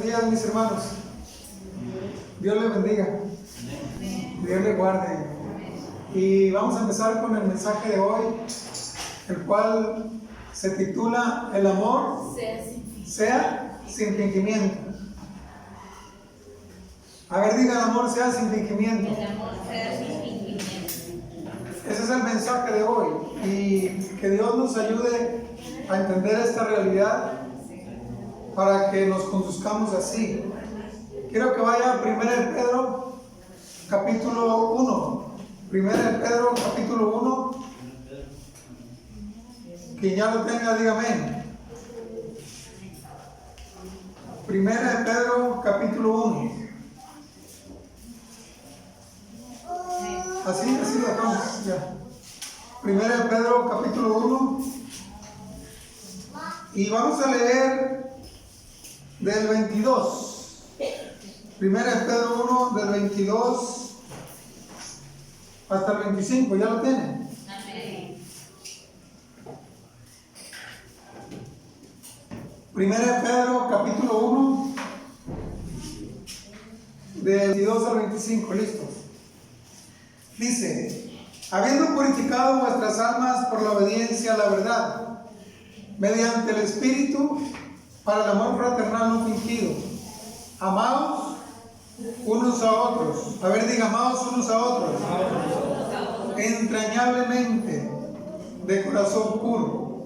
días, mis hermanos. Dios les bendiga. Dios les guarde. Y vamos a empezar con el mensaje de hoy, el cual se titula El amor sea sin fingimiento. A ver, diga, el amor sea sin fingimiento. El amor sea sin fingimiento. Ese es el mensaje de hoy. Y que Dios nos ayude a entender esta realidad para que nos conduzcamos así. Quiero que vaya a 1 Pedro capítulo 1. 1 Pedro capítulo 1. Quien ya lo tenga, diga amén. 1 Pedro capítulo 1. Así lo dejamos ya. 1 Pedro capítulo 1. Y vamos a leer del 22. 1 Pedro 1 del 22 hasta el 25. ¿Ya lo tienen? Amén. 1 Pedro capítulo 1 del 22 al 25. ¿Listos? Dice: habiendo purificado vuestras almas por la obediencia a la verdad, mediante el Espíritu, para el amor fraternal no fingido, amaos unos a otros. A ver, diga, amaos unos a otros, entrañablemente, de corazón puro,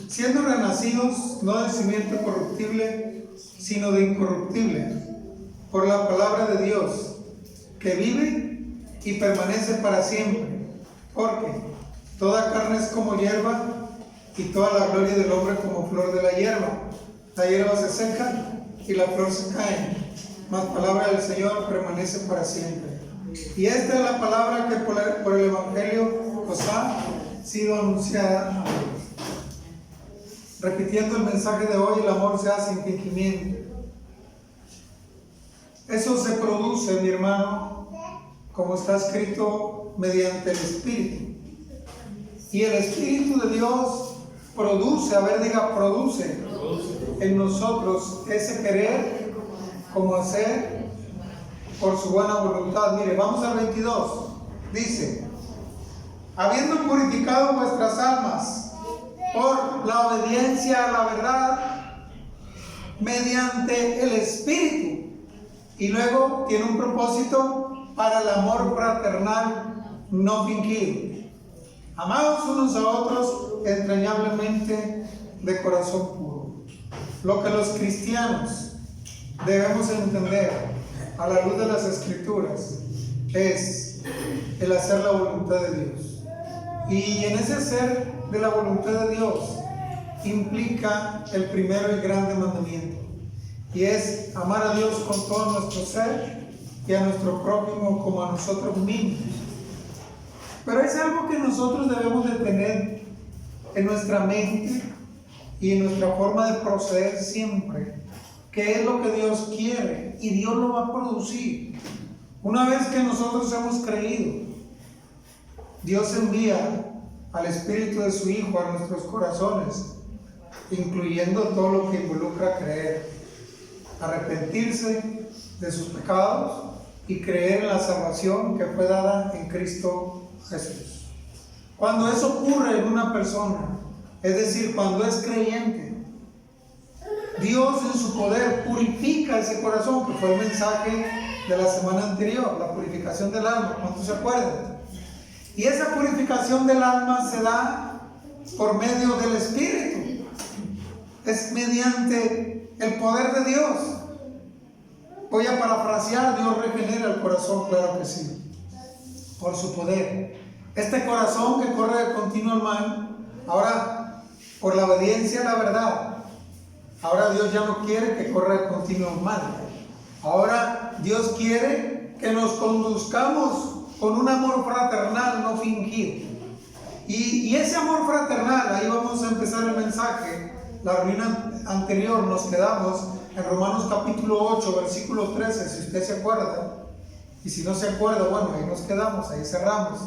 siendo renacidos no de simiente corruptible, sino de incorruptible, por la palabra de Dios, que vive y permanece para siempre. Porque toda carne es como hierba, y toda la gloria del hombre como flor de la hierba. La hierba se seca y la flor se cae, mas palabra del Señor permanece para siempre. Y esta es la palabra que por el Evangelio os ha sido anunciada. Repitiendo el mensaje de hoy, el amor sea sin fingimiento. Eso se produce, mi hermano, como está escrito, mediante el Espíritu. Y el Espíritu de Dios produce, a ver, diga, produce en nosotros ese querer como hacer por su buena voluntad. Mire, vamos al 22. Dice: habiendo purificado vuestras almas por la obediencia a la verdad, mediante el Espíritu. Y luego tiene un propósito: para el amor fraternal no fingido. Amaos unos a otros entrañablemente, de corazón puro. Lo que los cristianos debemos entender a la luz de las Escrituras es el hacer la voluntad de Dios. Y en ese hacer de la voluntad de Dios implica el primero y grande mandamiento, y es amar a Dios con todo nuestro ser y a nuestro prójimo como a nosotros mismos. Pero es algo que nosotros debemos de tener en nuestra mente y en nuestra forma de proceder siempre, que es lo que Dios quiere, y Dios lo va a producir. Una vez que nosotros hemos creído, Dios envía al Espíritu de su Hijo a nuestros corazones, incluyendo todo lo que involucra creer, arrepentirse de sus pecados y creer en la salvación que fue dada en Cristo Jesús. Cuando eso ocurre en una persona, es decir, cuando es creyente, Dios en su poder purifica ese corazón, que fue el mensaje de la semana anterior, la purificación del alma. ¿Cuántos se acuerdan? Y esa purificación del alma se da por medio del Espíritu. Es mediante el poder de Dios. Voy a parafrasear: Dios regenera el corazón, claro que sí, por su poder. Este corazón que corre de continuo al mal, ahora por la obediencia a la verdad, ahora Dios ya no quiere que corra de continuo al mal. Ahora Dios quiere que nos conduzcamos con un amor fraternal no fingido. Y ese amor fraternal, ahí vamos a empezar el mensaje. La reunión anterior nos quedamos en Romanos capítulo 8, versículo 13, si usted se acuerda. Y si no se acuerda, bueno, ahí nos quedamos, ahí cerramos.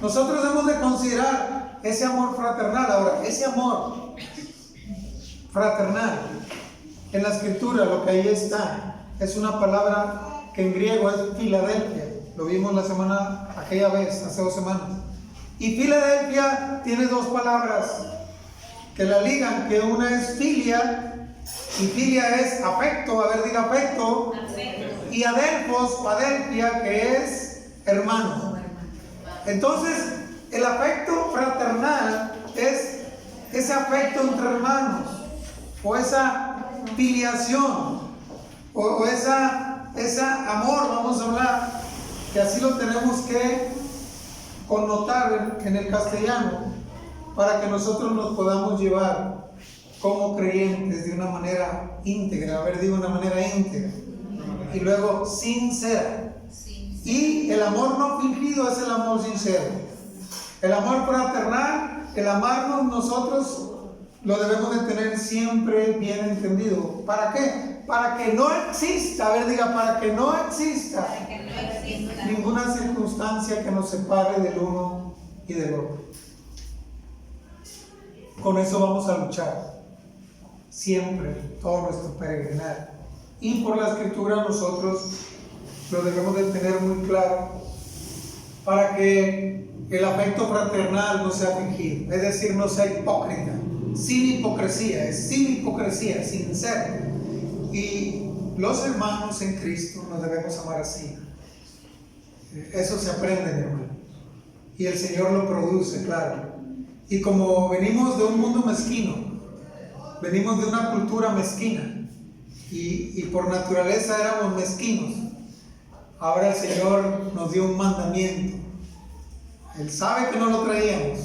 Nosotros debemos de considerar ese amor fraternal. Ahora, ese amor fraternal En la escritura lo que ahí está es una palabra que en griego es Filadelfia. Lo vimos aquella vez, hace 2 semanas. Y Filadelfia tiene 2 palabras que la ligan, que una es filia, y filia es afecto, a ver, diga afecto. Y adelphos, padelphia, que es hermano. Entonces, el afecto fraternal es ese afecto entre hermanos, o esa filiación, o esa amor, vamos a hablar, que así lo tenemos que connotar en el castellano, para que nosotros nos podamos llevar como creyentes de una manera íntegra, a ver, digo una manera íntegra, y luego sincera. Y el amor no fingido es el amor sincero. El amor fraternal, el amarnos nosotros, lo debemos de tener siempre bien entendido. ¿Para qué? Para que no exista, a ver, diga, para que no exista ninguna circunstancia que nos separe del uno y del otro. Con eso vamos a luchar siempre, todo nuestro peregrinar. Y por la escritura nosotros lo debemos de tener muy claro, para que el afecto fraternal no sea fingido, es decir, no sea hipócrita, sin hipocresía, sincero. Y los hermanos en Cristo nos debemos amar así. Eso se aprende, mi hermano, y el Señor lo produce, claro. Y como venimos de un mundo mezquino, venimos de una cultura mezquina, y por naturaleza éramos mezquinos, ahora el Señor nos dio un mandamiento. Él sabe que no lo traíamos,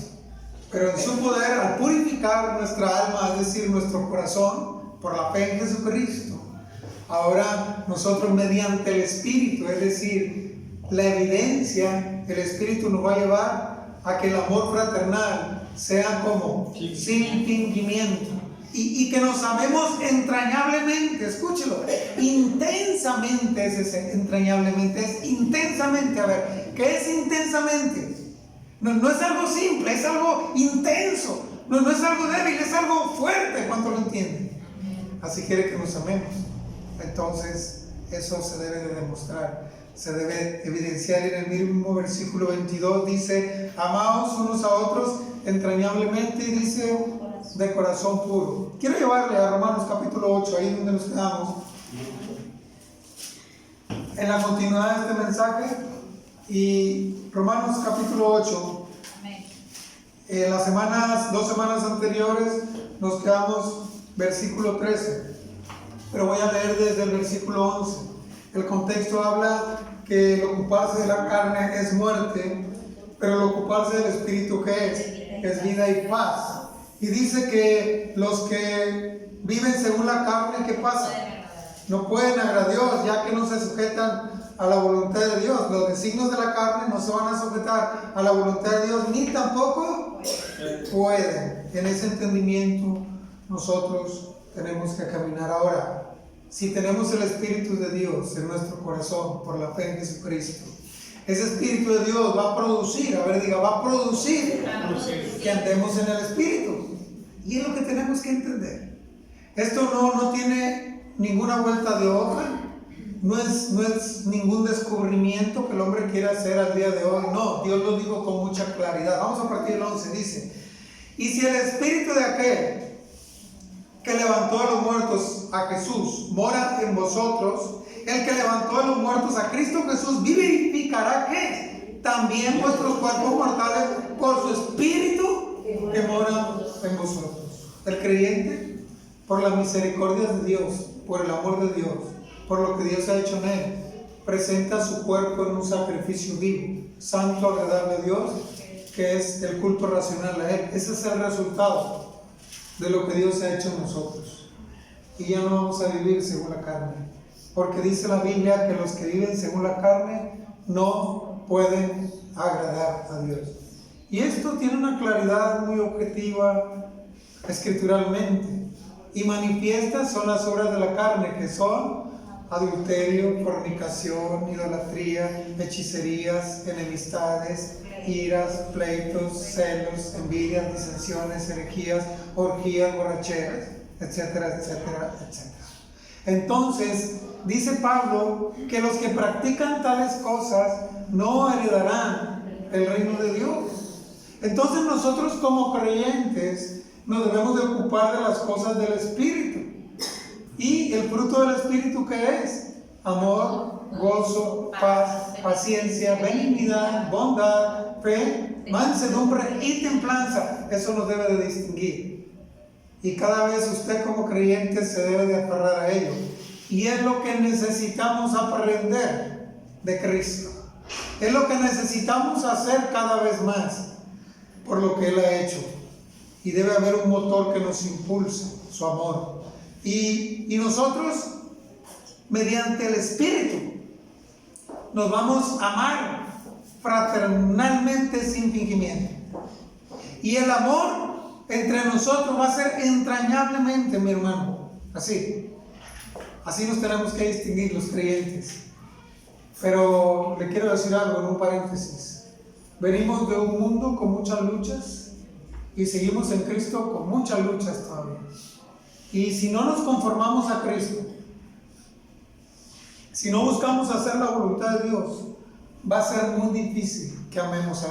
pero en su poder, al purificar nuestra alma, es decir, nuestro corazón, por la fe en Jesucristo, ahora nosotros mediante el Espíritu, es decir, la evidencia, el Espíritu nos va a llevar a que el amor fraternal sea como sin fingimiento, y que nos amemos entrañablemente. Escúchelo, intensamente es ese entrañablemente, es intensamente. A ver, ¿qué es intensamente? No es algo simple, es algo intenso, no es algo débil, es algo fuerte. ¿Cuánto lo entienden? Así quiere que nos amemos. Entonces eso se debe de demostrar, se debe evidenciar. En el mismo versículo 22 dice: amaos unos a otros entrañablemente, y dice de corazón puro. Quiero llevarle a Romanos capítulo 8, ahí donde nos quedamos, en la continuidad de este mensaje. Y Romanos capítulo 8, en las 2 semanas anteriores nos quedamos versículo 13, pero voy a leer desde el versículo 11. El contexto habla que el ocuparse de la carne es muerte, pero el ocuparse del Espíritu, ¿qué es? Es vida y paz. Y dice que los que viven según la carne, ¿qué pasa? No pueden agradar a Dios, ya que no se sujetan a la voluntad de Dios. Los designios de la carne no se van a sujetar a la voluntad de Dios, ni tampoco pueden. En ese entendimiento nosotros tenemos que caminar ahora. Si tenemos el Espíritu de Dios en nuestro corazón por la fe en Jesucristo, ese Espíritu de Dios va a producir, a ver, diga, va a producir que andemos en el Espíritu. Y es lo que tenemos que entender. Esto no tiene ninguna vuelta de hoja, no es ningún descubrimiento que el hombre quiera hacer al día de hoy. No, Dios lo dijo con mucha claridad. Vamos a partir del 11, dice: y si el Espíritu de aquel que levantó a los muertos a Jesús mora en vosotros, el que levantó a los muertos a Cristo Jesús vivificará, ¿qué? También vuestros cuerpos mortales por su Espíritu que mora en vosotros. El creyente, por las misericordias de Dios, por el amor de Dios, por lo que Dios ha hecho en él, presenta su cuerpo en un sacrificio vivo, santo, agradable a Dios, que es el culto racional a Él. Ese es el resultado de lo que Dios ha hecho en nosotros. Y ya no vamos a vivir según la carne, porque dice la Biblia que los que viven según la carne no pueden agradar a Dios. Y esto tiene una claridad muy objetiva escrituralmente, y manifiestas son las obras de la carne, que son adulterio, fornicación, idolatría, hechicerías, enemistades, iras, pleitos, celos, envidias, disensiones, herejías, orgías, borracheras, etcétera, etcétera, etcétera. Entonces, dice Pablo que los que practican tales cosas no heredarán el reino de Dios. Entonces nosotros como creyentes nos debemos de ocupar de las cosas del Espíritu. ¿Y el fruto del Espíritu qué es? Amor, gozo, paz, paciencia, benignidad, bondad, fe, mansedumbre y templanza. Eso nos debe de distinguir. Y cada vez usted como creyente se debe de aferrar a ello. Y es lo que necesitamos aprender de Cristo. Es lo que necesitamos hacer cada vez más por lo que Él ha hecho. Y debe haber un motor que nos impulse, su amor. Y nosotros, mediante el Espíritu, nos vamos a amar fraternalmente sin fingimiento. Y el amor entre nosotros va a ser entrañablemente, mi hermano. Así nos tenemos que distinguir los creyentes. Pero le quiero decir algo en un paréntesis. Venimos de un mundo con muchas luchas y seguimos en Cristo con muchas luchas todavía. Y si no nos conformamos a Cristo, si no buscamos hacer la voluntad de Dios, va a ser muy difícil que amemos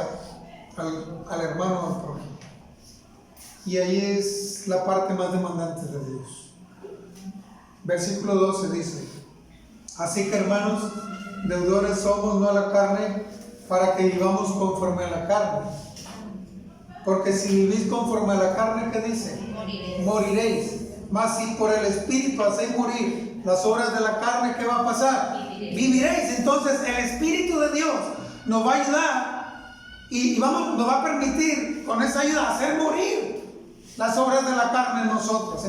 al hermano o al prójimo. Y ahí es la parte más demandante de Dios. Versículo 12 dice: así que, hermanos, deudores somos no a la carne, para que vivamos conforme a la carne. Porque si vivís conforme a la carne, ¿qué dice? Moriréis. Mas si por el Espíritu hacéis morir las obras de la carne, ¿qué va a pasar? Viviréis. Entonces el Espíritu de Dios nos va a ayudar y nos va a permitir con esa ayuda hacer morir las obras de la carne en nosotros.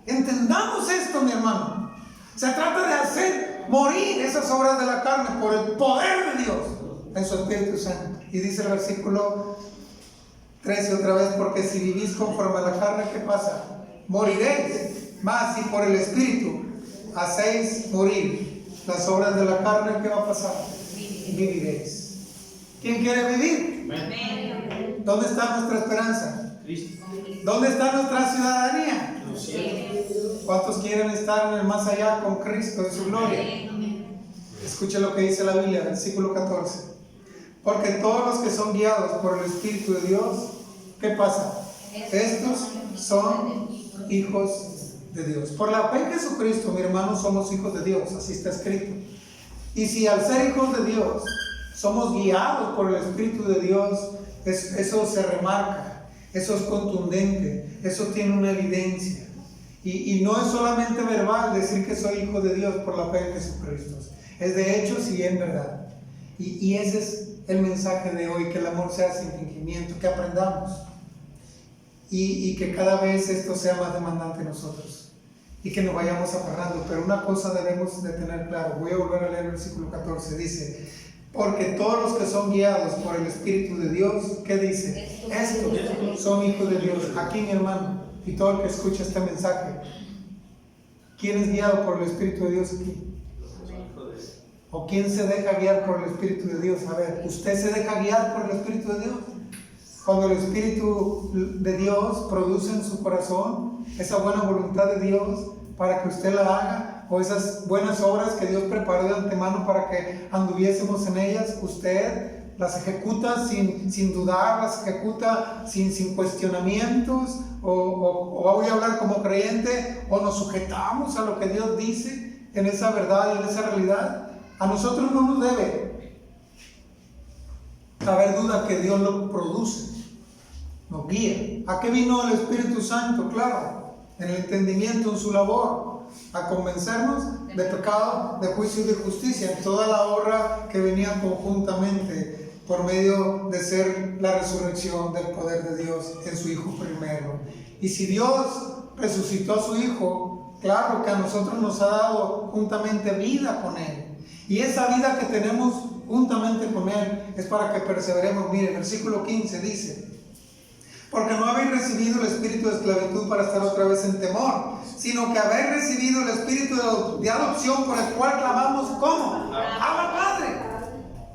Entendamos esto, mi hermano. Se trata de hacer morir esas obras de la carne por el poder de Dios en su Espíritu Santo. Y dice el versículo 13 otra vez: porque si vivís conforme a la carne, ¿qué pasa? Moriréis. Mas si por el Espíritu hacéis morir las obras de la carne, ¿qué va a pasar? Viviréis. ¿Quién quiere vivir? ¿Dónde está nuestra esperanza? ¿Dónde está nuestra ciudadanía? ¿Cuántos quieren estar en el más allá con Cristo en su gloria? Escuche lo que dice la Biblia, versículo 14. Porque todos los que son guiados por el Espíritu de Dios, ¿qué pasa? Estos son hijos de Dios. Por la fe en Jesucristo, mi hermano, somos hijos de Dios, así está escrito. Y si al ser hijos de Dios somos guiados por el Espíritu de Dios, eso se remarca, eso es contundente, eso tiene una evidencia. Y no es solamente verbal decir que soy hijo de Dios por la fe en Jesucristo, es de hechos y en verdad. Y ese es el mensaje de hoy, que el amor sea sin fingimiento, que aprendamos. Y que cada vez esto sea más demandante en nosotros y que nos vayamos aferrando. Pero una cosa debemos de tener claro. Voy a volver a leer el versículo 14. Dice: porque todos los que son guiados por el Espíritu de Dios, ¿qué dice? Estos son hijos de Dios. Aquí, mi hermano, y todo el que escucha este mensaje, ¿quién es guiado por el Espíritu de Dios aquí? ¿O quién se deja guiar por el Espíritu de Dios? A ver, ¿usted se deja guiar por el Espíritu de Dios? Cuando el Espíritu de Dios produce en su corazón esa buena voluntad de Dios para que usted la haga, o esas buenas obras que Dios preparó de antemano para que anduviésemos en ellas, usted las ejecuta sin dudar, las ejecuta sin cuestionamientos, o voy a hablar como creyente, o nos sujetamos a lo que Dios dice en esa verdad y en esa realidad. A nosotros no nos debe haber duda que Dios lo produce, nos guía. ¿A qué vino el Espíritu Santo? Claro, en el entendimiento, en su labor, a convencernos de pecado, de juicio y de justicia, en toda la obra que venía conjuntamente por medio de ser la resurrección del poder de Dios en su Hijo primero. Y si Dios resucitó a su Hijo, claro que a nosotros nos ha dado juntamente vida con Él. Y esa vida que tenemos juntamente con Él es para que perseveremos. Mire, versículo 15 dice: porque no habéis recibido el espíritu de esclavitud para estar otra vez en temor, sino que habéis recibido el espíritu de adopción, por el cual clamamos, ¿cómo? Abba, Padre.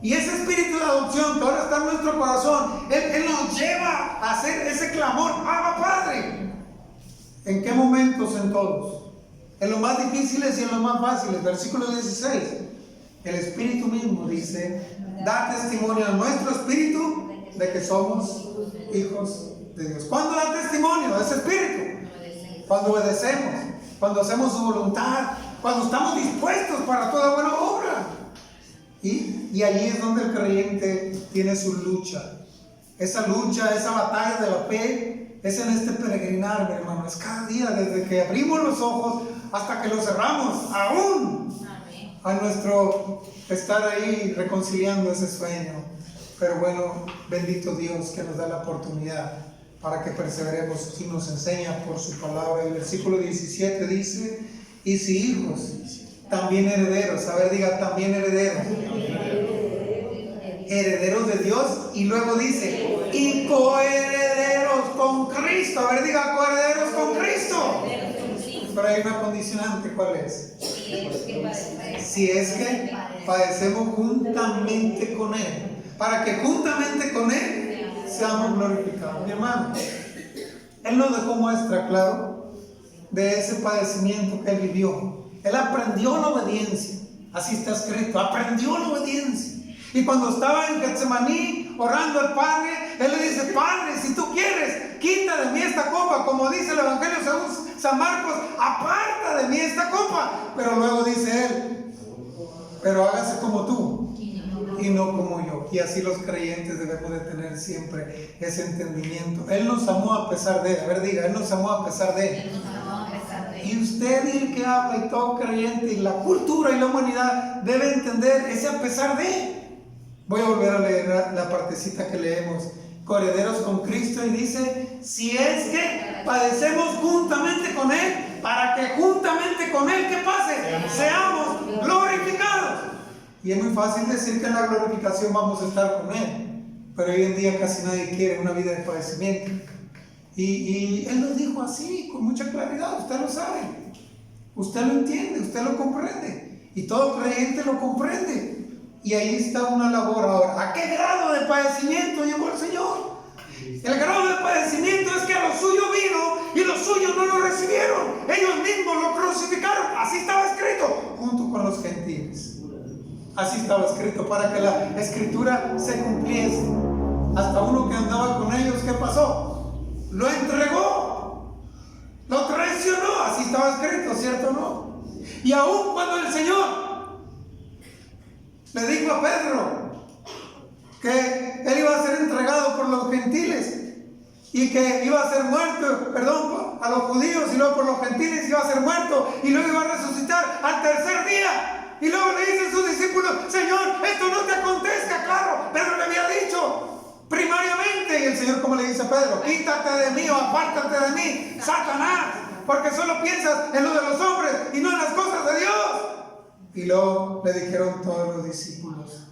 Y ese espíritu de adopción que ahora está en nuestro corazón, Él nos lleva a hacer ese clamor, Abba, Padre. ¿En qué momentos? En todos. en los más difíciles y en los más fáciles. Versículo 16. El Espíritu mismo dice, da testimonio a nuestro espíritu de que somos hijos de Dios. ¿Cuándo da testimonio a ese espíritu? Cuando obedecemos, cuando hacemos su voluntad, cuando estamos dispuestos para toda buena obra. Y allí es donde el creyente tiene su lucha. Esa lucha, esa batalla de la fe, es en este peregrinar, mi hermano. Es cada día, desde que abrimos los ojos hasta que los cerramos, aún a nuestro estar ahí reconciliando ese sueño. Pero bueno, bendito Dios que nos da la oportunidad para que perseveremos y nos enseña por su palabra. El versículo 17 dice, y si hijos, también herederos. A ver, diga, también herederos. Herederos de Dios. Y luego dice, y coherederos con Cristo. A ver, diga, coherederos con Cristo. Pero hay una condicionante, ¿cuál es? Si es que padecemos juntamente con Él, para que juntamente con Él seamos glorificados. Mi hermano, Él nos dejó muestra, claro, de ese padecimiento que Él vivió. Él aprendió la obediencia, así está escrito, aprendió la obediencia. Y cuando estaba en Getsemaní orando al Padre, Él le dice, Padre, si tú quieres, quita de mí esta copa, como dice el Evangelio según San Marcos, aparta de mí esta copa. Pero luego dice Él, pero hágase como tú y no como yo. Y así los creyentes debemos de tener siempre ese entendimiento. Él nos amó a pesar de, a ver, diga, Él nos amó a pesar de. Y usted y el que habla y todo creyente y la cultura y la humanidad debe entender ese a pesar de. Voy a volver a leer la partecita que leemos. Coherederos con Cristo, y dice, si es que padecemos juntamente con Él, para que juntamente con Él, ¿qué pase? Seamos glorificados. Y es muy fácil decir que en la glorificación vamos a estar con Él, pero hoy en día casi nadie quiere una vida de padecimiento. Y Él nos dijo así, con mucha claridad, usted lo sabe, usted lo entiende, usted lo comprende, y todo creyente lo comprende. Y ahí está una labor ahora. ¿A qué grado de padecimiento llevó el Señor? El grado de padecimiento es que a los suyos vino y los suyos no lo recibieron. Ellos mismos lo crucificaron. Así estaba escrito, junto con los gentiles. Así estaba escrito para que la escritura se cumpliese. Hasta uno que andaba con ellos, ¿qué pasó? Lo entregó, lo traicionó. Así estaba escrito, ¿cierto o no? Y aún cuando el Señor le dijo a Pedro que él iba a ser entregado por los gentiles y que iba a ser muerto, a los judíos, y luego por los gentiles iba a ser muerto y luego iba a resucitar al tercer día. Y luego le dicen sus discípulos, Señor, esto no te acontezca, claro, Pedro le había dicho primariamente. Y el Señor, como le dice a Pedro, quítate de mí o apártate de mí, Satanás, porque solo piensas en lo de los hombres y no en las cosas de Dios. Y luego le dijeron todos los discípulos,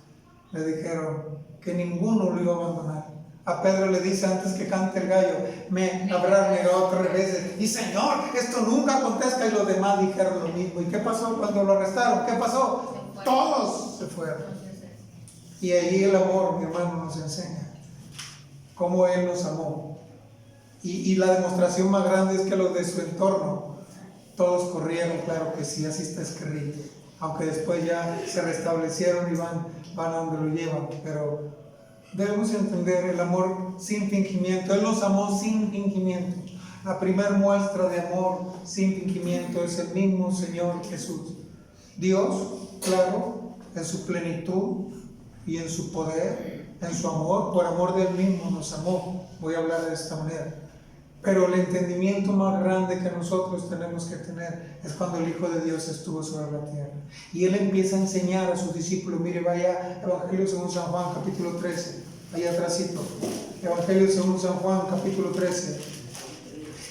le dijeron que ninguno lo iba a abandonar. A Pedro le dice antes que cante el gallo, me habrá negado 3 veces. Y Señor, esto nunca acontezca. Y los demás dijeron lo mismo. ¿Y qué pasó cuando lo arrestaron? ¿Qué pasó? Todos se fueron. Y allí el amor, mi hermano, nos enseña cómo Él nos amó. Y la demostración más grande es que los de su entorno, todos corrieron, claro que sí, así está escrito. Aunque después ya se restablecieron y van a donde lo llevan, pero debemos entender el amor sin fingimiento. Él nos amó sin fingimiento. La primera muestra de amor sin fingimiento es el mismo Señor Jesús. Dios, claro, en su plenitud y en su poder, en su amor, por amor de Él mismo nos amó. Voy a hablar de esta manera. Pero el entendimiento más grande que nosotros tenemos que tener es cuando el Hijo de Dios estuvo sobre la tierra. Y Él empieza a enseñar a sus discípulos. Mire, vaya Evangelio según San Juan, capítulo 13. Allá atrásito. Evangelio según San Juan, capítulo 13.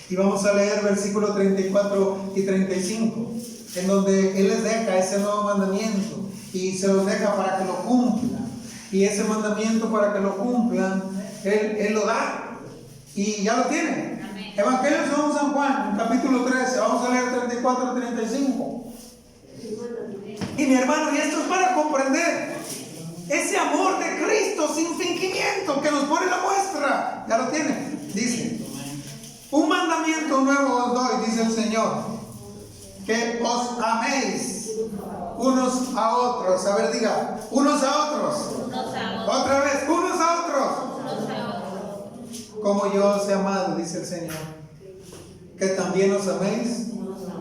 Y vamos a leer versículos 34 y 35. En donde Él les deja ese nuevo mandamiento. Y se los deja para que lo cumplan. Y ese mandamiento para que lo cumplan, Él lo da. Y ya lo tienen. Amén. Evangelio según San Juan, capítulo 13. Vamos a leer 34 y 35. Y mi hermano, y esto es para comprender ese amor de Cristo sin fingimiento que nos pone la muestra. Ya lo tienen. Dice: un mandamiento nuevo os doy, dice el Señor, que os améis unos a otros. A ver, diga, unos a otros. Unos a otros. Otra vez, unos a otros. Unos a otros. Como yo os he amado, dice el Señor. Que también os améis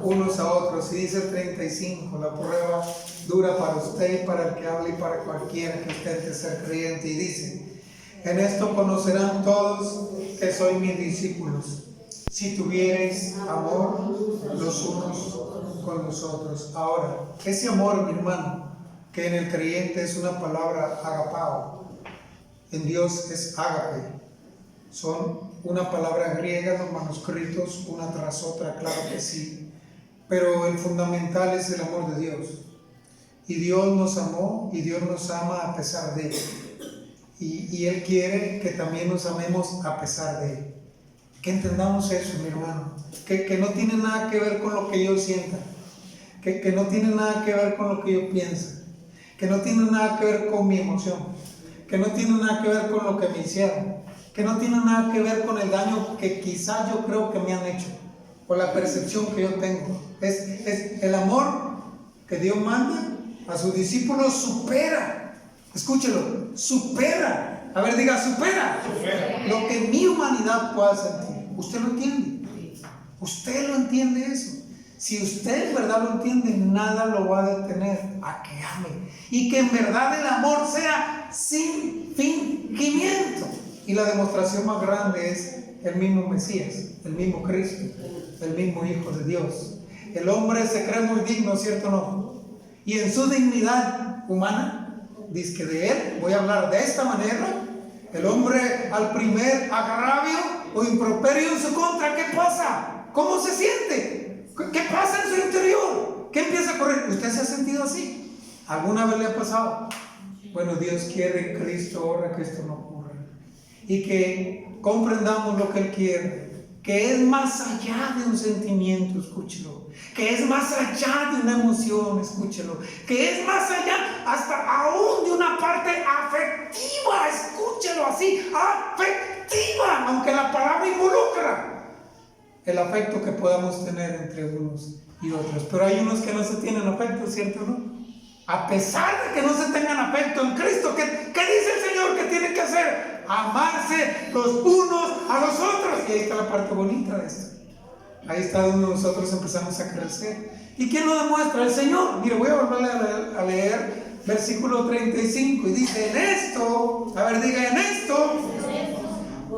unos a otros. Y dice el 35, la prueba dura para usted y para el que habla y para cualquiera que intente ser creyente. Y dice, en esto conocerán todos que sois mis discípulos, si tuviereis amor los unos con los otros. Ahora, ese amor, mi hermano, que en el creyente es una palabra agapao, en Dios es ágape. Son una palabra griega, los manuscritos, una tras otra, claro que sí. Pero el fundamental es el amor de Dios. Y Dios nos amó y Dios nos ama a pesar de Él. Y Él quiere que también nos amemos a pesar de Él. Que entendamos eso, mi hermano. Que no tiene nada que ver con lo que yo sienta. Que no tiene nada que ver con lo que yo pienso. Que no tiene nada que ver con mi emoción. Que no tiene nada que ver con lo que me hicieron. Que no tiene nada que ver con el daño que quizás yo creo que me han hecho. O la percepción que yo tengo. Es el amor que Dios manda a sus discípulos supera. Escúchelo, supera. A ver, diga, supera. Lo que mi humanidad pueda sentir. ¿Usted lo entiende? ¿Usted lo entiende eso? Si usted en verdad lo entiende, nada lo va a detener a que ame. Y que en verdad el amor sea sin fingimiento. Y la demostración más grande es el mismo Mesías, el mismo Cristo, el mismo Hijo de Dios. El hombre se cree muy digno, ¿cierto o no? Y en su dignidad humana, dice que de él, voy a hablar de esta manera, el hombre al primer agravio o improperio en su contra, ¿qué pasa? ¿Cómo se siente? ¿Qué pasa en su interior? ¿Qué empieza a correr? ¿Usted se ha sentido así? ¿Alguna vez le ha pasado? Bueno, Dios quiere en Cristo ahora que esto no ocurra. Y que comprendamos lo que Él quiere, que es más allá de un sentimiento, escúchelo, que es más allá de una emoción, escúchelo, que es más allá hasta aún de una parte afectiva, escúchelo así, afectiva, aunque la palabra involucra el afecto que podamos tener entre unos y otros. Pero hay unos que no se tienen afecto, ¿cierto o no? A pesar de que no se tengan afecto en Cristo, ¿qué dice el Señor que tienen que hacer? Amarse los unos a los otros. Y ahí está la parte bonita de esto. Ahí está donde nosotros empezamos a crecer. ¿Y quién lo demuestra? El Señor. Mire, voy a volver a leer versículo 35 y dice, en esto, a ver, diga, en esto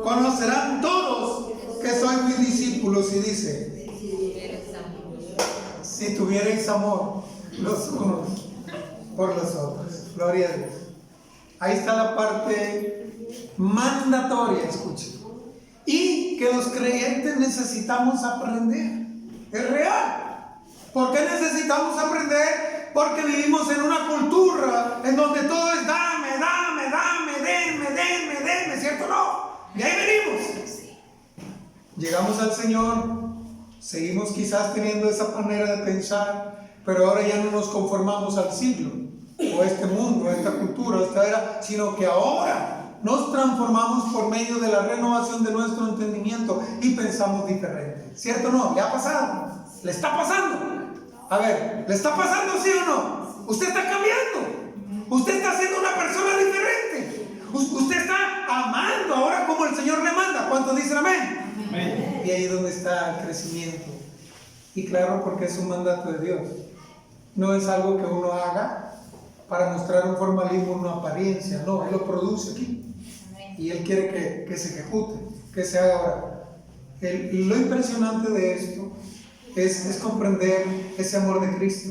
conocerán todos que sois mis discípulos. Y dice, si tuvierais amor los unos por los otros. Gloria a Dios. Ahí está la parte mandatoria, escuchen. Y que los creyentes necesitamos aprender. Es real. ¿Por qué necesitamos aprender? Porque vivimos en una cultura en donde todo es dame, denme, ¿cierto o no? Y ahí venimos. Llegamos al Señor, seguimos quizás teniendo esa manera de pensar, pero ahora ya no nos conformamos al siglo, o a este mundo, a esta cultura, a esta era, sino que ahora nos transformamos por medio de la renovación de nuestro entendimiento y pensamos diferente. ¿Cierto o no? ¿Le ha pasado? ¿Le está pasando? A ver, ¿le está pasando sí o no? Usted está cambiando. Usted está siendo una persona diferente. Usted está amando ahora como el Señor le manda. ¿Cuántos dicen amén? Amén. Y ahí es donde está el crecimiento. Y claro, porque es un mandato de Dios. No es algo que uno haga para mostrar un formalismo, una apariencia. No, Él lo produce aquí. Y Él quiere que se ejecute, que se haga ahora. Lo impresionante de esto es comprender ese amor de Cristo,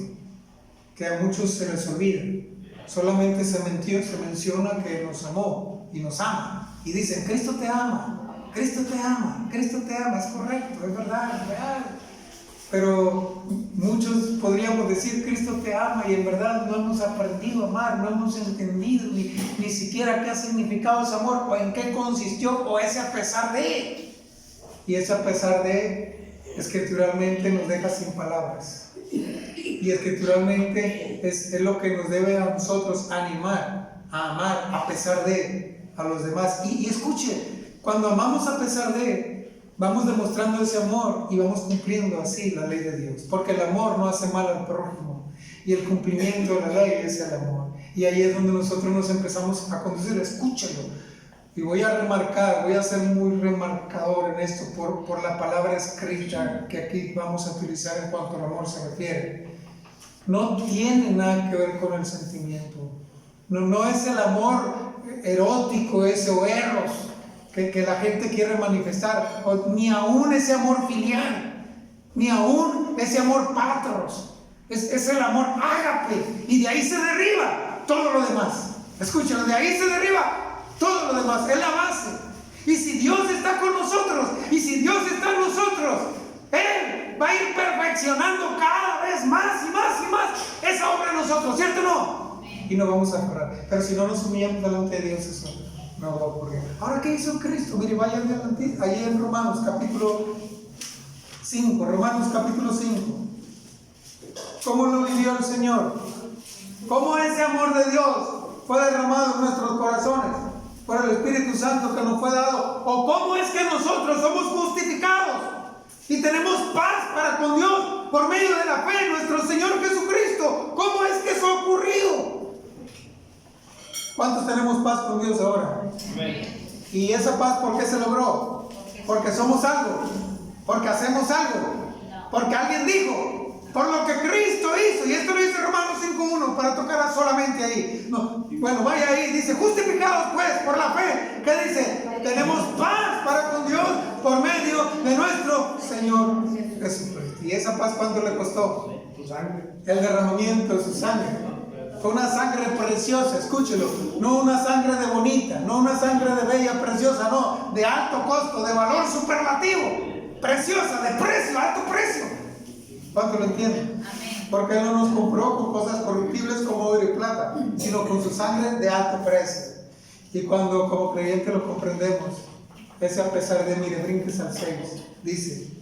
que a muchos se les olvida. Solamente se menciona que nos amó y nos ama. Y dicen, Cristo te ama, Cristo te ama, Cristo te ama. Es correcto, es verdad, es real. Pero muchos podríamos decir, Cristo te ama, y en verdad no hemos aprendido a amar, no hemos entendido ni siquiera qué ha significado ese amor, o en qué consistió, o ese a pesar de. Y ese a pesar de, escrituralmente nos deja sin palabras. Y escrituralmente es lo que nos debe a nosotros animar a amar a pesar de a los demás. Y escuche, cuando amamos a pesar de, vamos demostrando ese amor y vamos cumpliendo así la ley de Dios, porque el amor no hace mal al prójimo y el cumplimiento de la ley es el amor. Y ahí es donde nosotros nos empezamos a conducir. Escúchalo. Y voy a remarcar, voy a ser muy remarcador en esto por la palabra escrita que aquí vamos a utilizar en cuanto al amor se refiere. No tiene nada que ver con el sentimiento. No es el amor erótico ese o eros que la gente quiere manifestar, ni aún ese amor filial, ni aún ese amor patros. Es el amor ágape, y de ahí se derriba todo lo demás. Escúchalo, de ahí se derriba todo lo demás, es la base. Y si Dios está con nosotros, y si Dios está en nosotros, Él va a ir perfeccionando cada vez más y más y más esa obra en nosotros, ¿cierto o no? Y no vamos a parar. Pero si no nos humillamos delante de Dios, eso no va a ocurrir. Ahora, ¿qué hizo Cristo? Mire, vayan adelante, ahí en Romanos capítulo 5, Romanos capítulo 5. ¿Cómo lo vivió el Señor? ¿Cómo ese amor de Dios fue derramado en nuestros corazones por el Espíritu Santo que nos fue dado? ¿O cómo es que nosotros somos justificados y tenemos paz para con Dios por medio de la fe en nuestro Señor Jesucristo? ¿Cómo es que eso ha ocurrido? ¿Cuántos tenemos paz con Dios ahora? ¿Y esa paz por qué se logró? Porque somos algo, porque hacemos algo, porque alguien dijo, por lo que Cristo hizo. Y esto lo dice Romanos 5.1 para tocar solamente ahí. No, bueno, vaya ahí, dice, justificados pues por la fe. ¿Qué dice? Tenemos paz para con Dios por medio de nuestro Señor Jesucristo. ¿Y esa paz cuánto le costó? Su sangre. El derramamiento de su sangre. Fue una sangre preciosa, escúchelo. No una sangre de bonita, no una sangre de bella, preciosa, no. De alto costo, de valor superlativo. Preciosa, de precio, alto precio. ¿Cuánto lo entienden? Porque Él no nos compró con cosas corruptibles como oro y plata, sino con su sangre de alto precio. Y cuando como creyentes lo comprendemos, ese a pesar de, mire, brinques al 6, dice,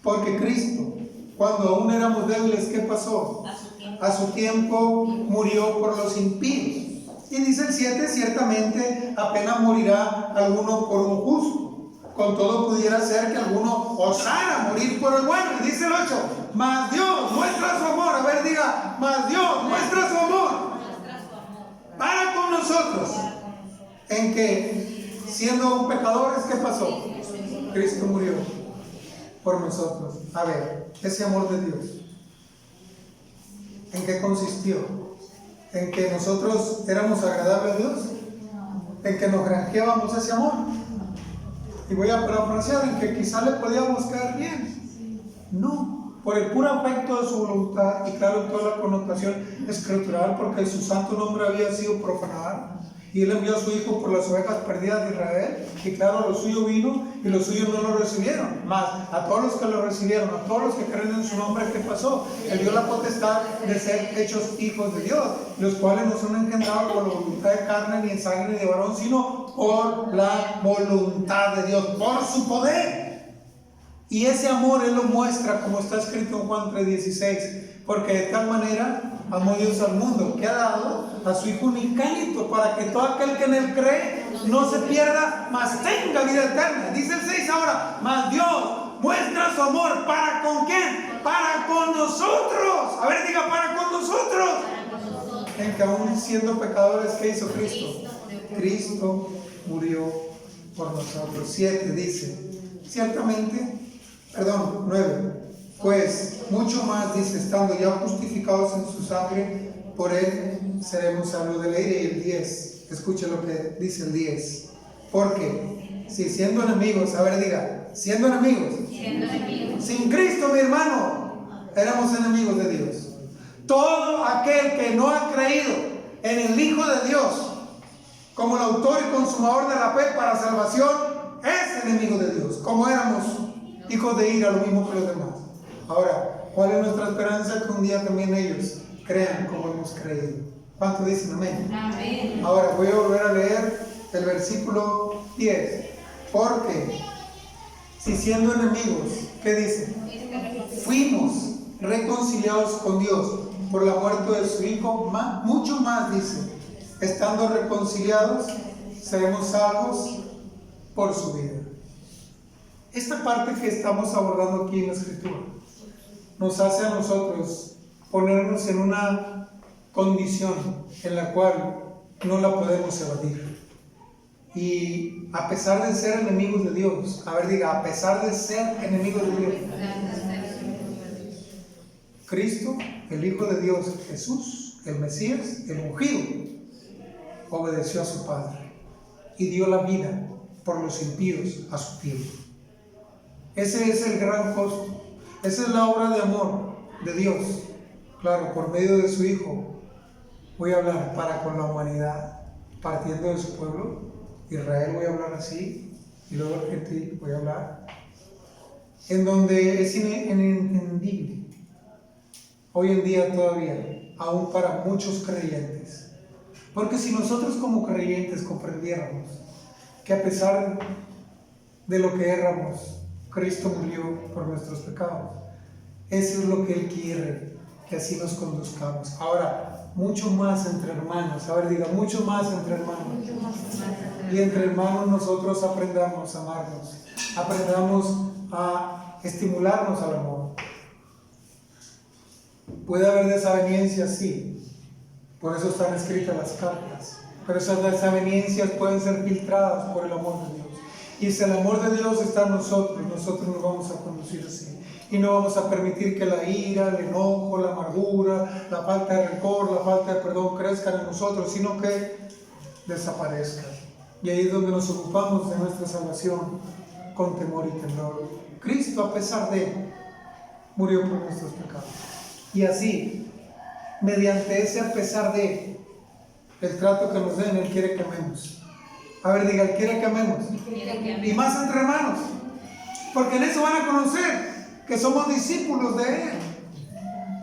porque Cristo, cuando aún éramos débiles, ¿qué pasó? A su tiempo murió por los impíos. Y dice el 7, ciertamente apenas morirá alguno por un justo. Con todo pudiera ser que alguno osara morir por el bueno. Y dice el 8, mas Dios muestra su amor. A ver, diga, mas Dios muestra su amor para con nosotros, en que siendo pecadores, ¿qué pasó? Cristo murió por nosotros. A ver, ese amor de Dios, ¿en qué consistió? ¿En que nosotros éramos agradables a Dios? ¿En que nos granjeábamos ese amor? Y voy a parafrasear, en que quizá le podíamos caer bien. No, por el puro afecto de su voluntad, y claro, toda la connotación escritural, porque su santo nombre había sido profanado, y Él envió a su Hijo por las ovejas perdidas de Israel, y claro, lo suyo vino, y los suyos no lo recibieron. Mas a todos los que lo recibieron, a todos los que creen en su nombre, ¿qué pasó? Él dio la potestad de ser hechos hijos de Dios, los cuales no son engendrados por la voluntad de carne, ni en sangre, ni de varón, sino por la voluntad de Dios, por su poder. Y ese amor Él lo muestra, como está escrito en Juan 3:16, porque de tal manera amó Dios al mundo, que ha dado a su Hijo unigénito, para que todo aquel que en Él cree no se pierda, mas tenga vida eterna. Dice el 6 ahora, mas Dios muestra su amor, ¿para con quién? Para con nosotros. A ver, diga, para con nosotros. En que aún siendo pecadores, ¿qué hizo Cristo? Cristo murió por nosotros. 7 dice, ciertamente, 9, pues mucho más dice, estando ya justificados en su sangre, por Él seremos salvos de la ira. Y el 10, escuche lo que dice el 10, porque si siendo enemigos, a ver, diga, siendo enemigos, sin Cristo, mi hermano, éramos enemigos de Dios. Todo aquel que no ha creído en el Hijo de Dios como el autor y consumador de la fe para salvación, es enemigo de Dios. Como éramos hijos de ira, lo mismo que los demás. Ahora, ¿cuál es nuestra esperanza? Que un día también ellos crean como hemos creído. ¿Cuántos dicen amén? Amén. Ahora voy a volver a leer el versículo 10. Porque si siendo enemigos, ¿qué dice? Fuimos reconciliados con Dios por la muerte de su Hijo, mucho más dice, estando reconciliados, seremos salvos por su vida. esta parte que estamos abordando aquí en la Escritura nos hace a nosotros ponernos en una condición en la cual no la podemos evadir. Y a pesar de ser enemigos de Dios, a ver, diga, a pesar de ser enemigos de Dios, Cristo, el Hijo de Dios, Jesús, el Mesías, el ungido, obedeció a su Padre y dio la vida por los impíos a su tiempo. Ese es el gran costo. Esa es la obra de amor de Dios. Claro, por medio de su Hijo, voy a hablar para con la humanidad, partiendo de su pueblo. Israel voy a hablar así, y luego el gentil voy a hablar, en donde es inentendible, hoy en día todavía, aún para muchos creyentes. Porque si nosotros como creyentes comprendiéramos que a pesar de lo que éramos, Cristo murió por nuestros pecados, eso es lo que Él quiere, que así nos conduzcamos. Ahora, mucho más entre hermanos, a ver, diga, mucho más entre hermanos. Y entre hermanos nosotros aprendamos a amarnos, aprendamos a estimularnos al amor. Puede haber desavenencias, sí, por eso están escritas las cartas, pero esas desavenencias pueden ser filtradas por el amor de Dios. Y si el amor de Dios está en nosotros, nosotros nos vamos a conducir así. Y no vamos a permitir que la ira, el enojo, la amargura, la falta de rencor, la falta de perdón crezcan en nosotros, sino que desaparezcan. Y ahí es donde nos ocupamos de nuestra salvación con temor y temblor. Cristo, a pesar de, murió por nuestros pecados. Y así, mediante ese a pesar de, el trato que nos den, Él quiere que amemos. A ver, diga, Él quiere que amemos. Y más entre hermanos. Porque en eso van a conocer que somos discípulos de Él.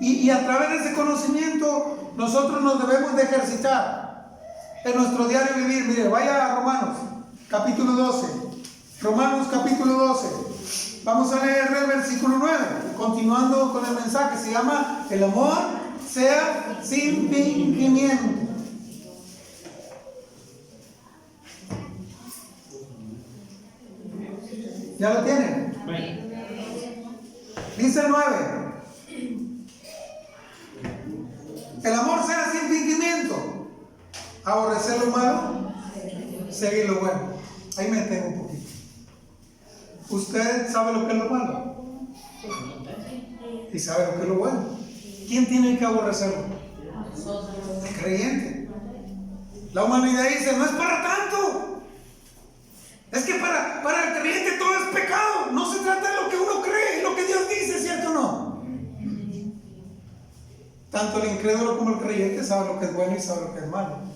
Y a través de ese conocimiento, nosotros nos debemos de ejercitar en nuestro diario vivir. Mire, vaya a Romanos, capítulo 12. Romanos, capítulo 12. Vamos a leer el versículo 9. Continuando con el mensaje, se llama: el amor sea sin fingimiento. ¿Ya lo tienen? Dice el 9. El amor sea sin fingimiento. Aborrecer lo malo, seguir lo bueno. Ahí me detengo un poquito. ¿Usted sabe lo que es lo malo? ¿Y sabe lo que es lo bueno? ¿Quién tiene que aborrecerlo? El creyente. La humanidad dice, no es para tanto. Es que para el creyente todo es pecado. No se trata de lo que uno cree y lo que Dios dice, ¿cierto o no? Tanto el incrédulo como el creyente sabe lo que es bueno y sabe lo que es malo.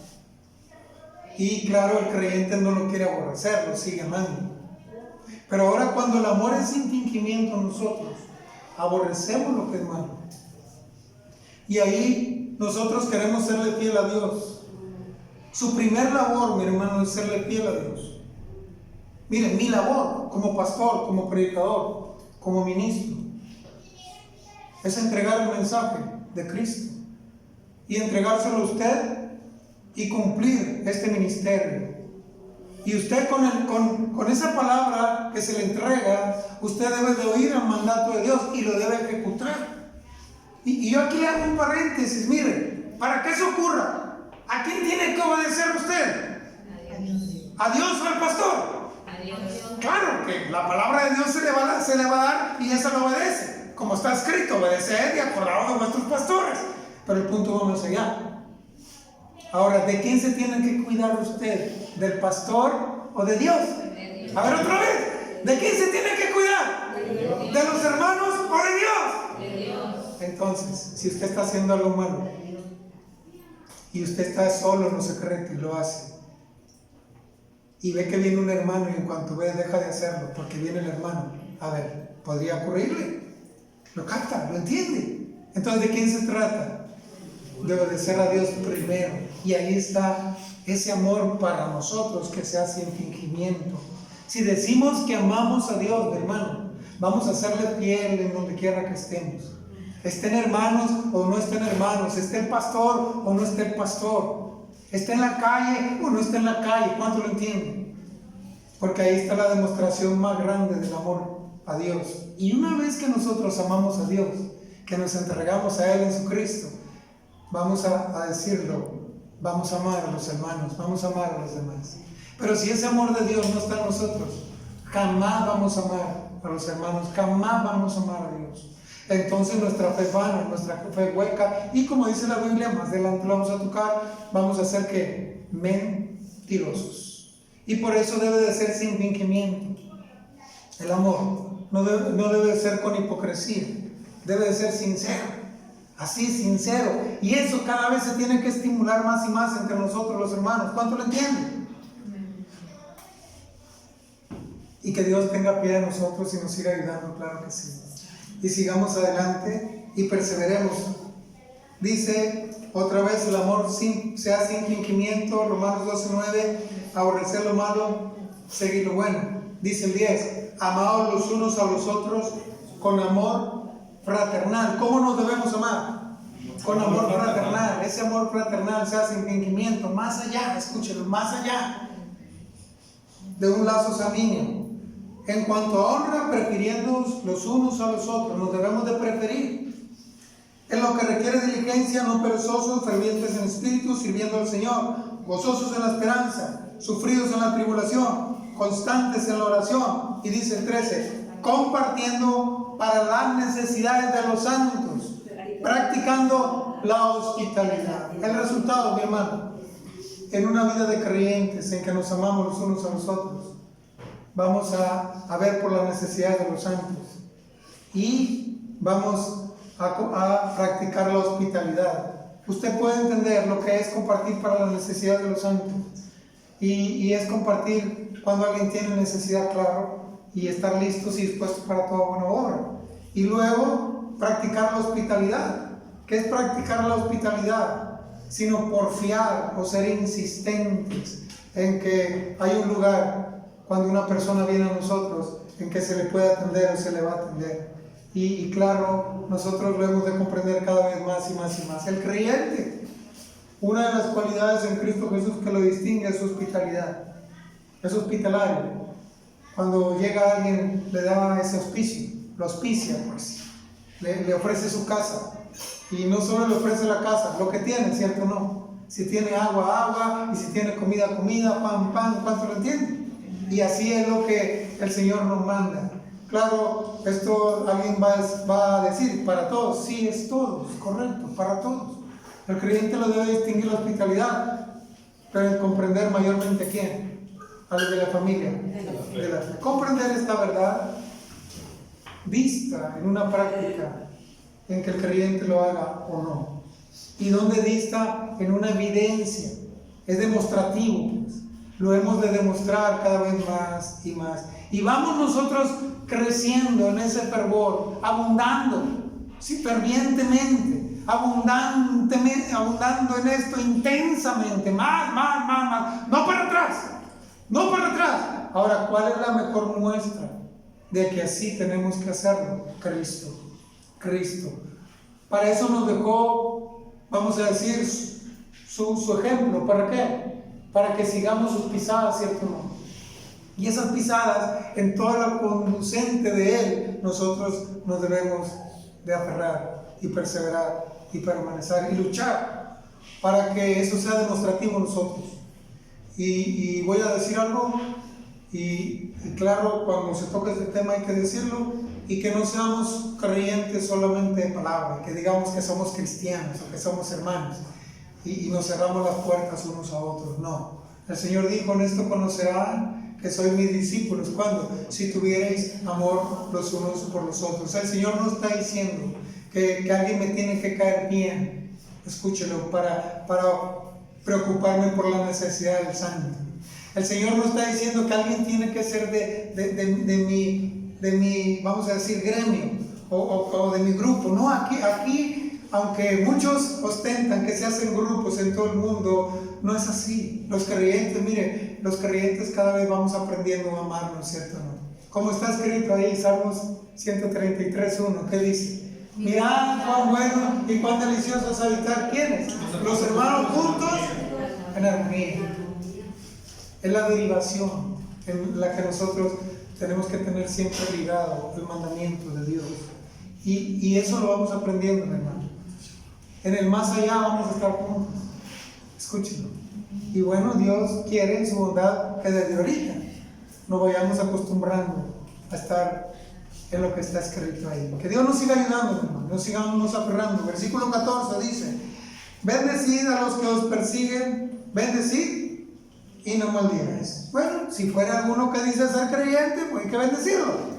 Y claro, el creyente no lo quiere aborrecer, lo sigue amando. Pero ahora, cuando el amor es sin fingimiento en nosotros, aborrecemos lo que es malo. Y ahí nosotros queremos serle fiel a Dios. Su primer labor, mi hermano, es serle fiel a Dios. Miren, mi labor como pastor, como predicador, como ministro, es entregar el mensaje de Cristo y entregárselo a usted y cumplir este ministerio. Y usted con esa palabra que se le entrega, usted debe de oír el mandato de Dios y lo debe ejecutar. Y yo aquí hago un paréntesis. Mire, para que eso ocurra, ¿a quién tiene que obedecer usted? ¿A Dios o al pastor? Claro que la palabra de Dios se le va a dar y esa lo obedece. Como está escrito, obedeced y acordaos de vuestros pastores. Pero el punto va más allá. Ahora, ¿de quién se tiene que cuidar usted? ¿Del pastor o de Dios? A ver, otra vez. ¿De quién se tiene que cuidar? ¿De los hermanos o de Dios? Entonces, si usted está haciendo algo malo y usted está solo en lo secreto y lo hace, y ve que viene un hermano y en cuanto ve deja de hacerlo porque viene el hermano, a ver, podría ocurrirle. Lo capta, lo entiende. Entonces, ¿de quién se trata? De obedecer a Dios primero. Y ahí está ese amor para nosotros que se hace sin fingimiento. Si decimos que amamos a Dios, mi hermano, vamos a hacerle fiel en donde quiera que estemos. Estén hermanos o no estén hermanos, esté el pastor o no esté el pastor, esté en la calle o no esté en la calle. ¿Cuánto lo entienden? porque ahí está la demostración más grande del amor a Dios. Y una vez que nosotros amamos a Dios, que nos entregamos a Él en su Cristo, vamos a decirlo, vamos a amar a los hermanos, vamos a amar a los demás. Pero si ese amor de Dios no está en nosotros, jamás vamos a amar a los hermanos, jamás vamos a amar a Dios. Entonces nuestra fe es vana, nuestra fe hueca, y como dice la Biblia, más adelante lo vamos a tocar, vamos a ser que mentirosos. Y por eso debe de ser sin fingimiento. El amor no debe de ser con hipocresía, debe de ser sincero, así sincero. Y eso cada vez se tiene que estimular más y más entre nosotros los hermanos. ¿Cuánto lo entienden? Y que Dios tenga piedad de nosotros y nos siga ayudando, claro que sí. Y sigamos adelante y perseveremos. Dice otra vez, el amor sea sin fingimiento, Romanos 12:9, aborrecer lo malo, seguir lo bueno. Dice el 10, amaos los unos a los otros con amor fraternal. ¿Cómo nos debemos amar? Con amor fraternal. Ese amor fraternal sea sin fingimiento, más allá, escúchelo, más allá de un lazo sanguíneo. En cuanto a honra, prefiriéndonos los unos a los otros, nos debemos de preferir. En lo que requiere diligencia, no perezosos, fervientes en espíritu, sirviendo al Señor, gozosos en la esperanza, sufridos en la tribulación, constantes en la oración. Y dice el 13, compartiendo para las necesidades de los santos, practicando la hospitalidad. El resultado, mi hermano, en una vida de creyentes en que nos amamos los unos a los otros, vamos a ver por las necesidades de los santos y vamos a practicar la hospitalidad. Usted puede entender lo que es compartir para las necesidades de los santos y es compartir cuando alguien tiene necesidad, claro, y estar listos y dispuestos para toda buena obra. Y luego practicar la hospitalidad. ¿Qué es practicar la hospitalidad? Sino porfiar o ser insistentes en que hay un lugar cuando una persona viene a nosotros en que se le puede atender o se le va a atender. Y claro, nosotros lo hemos de comprender cada vez más y más y más. El creyente, una de las cualidades en Cristo Jesús que lo distingue es su hospitalidad. Es hospitalario. Cuando llega alguien, le da ese auspicio, lo auspicia, pues, le ofrece su casa. Y no solo le ofrece la casa, lo que tiene, ¿cierto o no? Si tiene agua, agua, y si tiene comida, comida, pan, pan, ¿cuánto lo entiende? Y así es lo que el Señor nos manda. Claro, esto alguien va a decir, para todos, sí, es todos, correcto, para todos. El creyente lo debe distinguir la hospitalidad, pero en comprender mayormente quién, a los de la familia, de la fe. Comprender esta verdad dista en una práctica en que el creyente lo haga o no. ¿Y dónde dista? En una evidencia, es demostrativo. Lo hemos de demostrar cada vez más y más. Y vamos nosotros creciendo en ese fervor, abundando, sí, fervientemente, abundando en esto intensamente, más, no para atrás, no para atrás. Ahora, ¿cuál es la mejor muestra de que así tenemos que hacerlo? Cristo. Para eso nos dejó, vamos a decir, su ejemplo. ¿Para qué? Para que sigamos sus pisadas, ¿cierto o no? Y esas pisadas, en toda la conducente de Él, nosotros nos debemos de aferrar y perseverar y permanecer y luchar para que eso sea demostrativo en nosotros. Y voy a decir algo, y claro, cuando se toca este tema hay que decirlo, y que no seamos creyentes solamente de palabra, que digamos que somos cristianos o que somos hermanos, y nos cerramos las puertas unos a otros. No, el Señor dijo, en esto conocerán que sois mis discípulos. ¿Cuándo? Si tuvierais amor los unos por los otros. El Señor no está diciendo que alguien me tiene que caer bien, escúchelo, para preocuparme por la necesidad del santo. El Señor no está diciendo que alguien tiene que ser de mi, vamos a decir, gremio o de mi grupo. No, aquí aunque muchos ostentan que se hacen grupos en todo el mundo, no es así. Los creyentes, mire, los creyentes cada vez vamos aprendiendo a amarnos, ¿cierto o no? Como está escrito ahí, Salmos 133:1, ¿qué dice? Mirad cuán bueno y cuán delicioso es habitar, ¿quiénes? Los hermanos juntos en armonía. Es la derivación en la que nosotros tenemos que tener siempre ligado el mandamiento de Dios. Y eso lo vamos aprendiendo, hermano. En el más allá vamos a estar juntos. Escúchenlo. Y bueno, Dios quiere en su bondad que desde ahorita nos vayamos acostumbrando a estar en lo que está escrito ahí. Que Dios nos siga ayudando, hermano. Nos sigamos aferrando. Versículo 14 dice: bendecid a los que os persiguen, bendecid y no maldigáis. Bueno, si fuera alguno que dice ser creyente, pues hay que bendecirlo.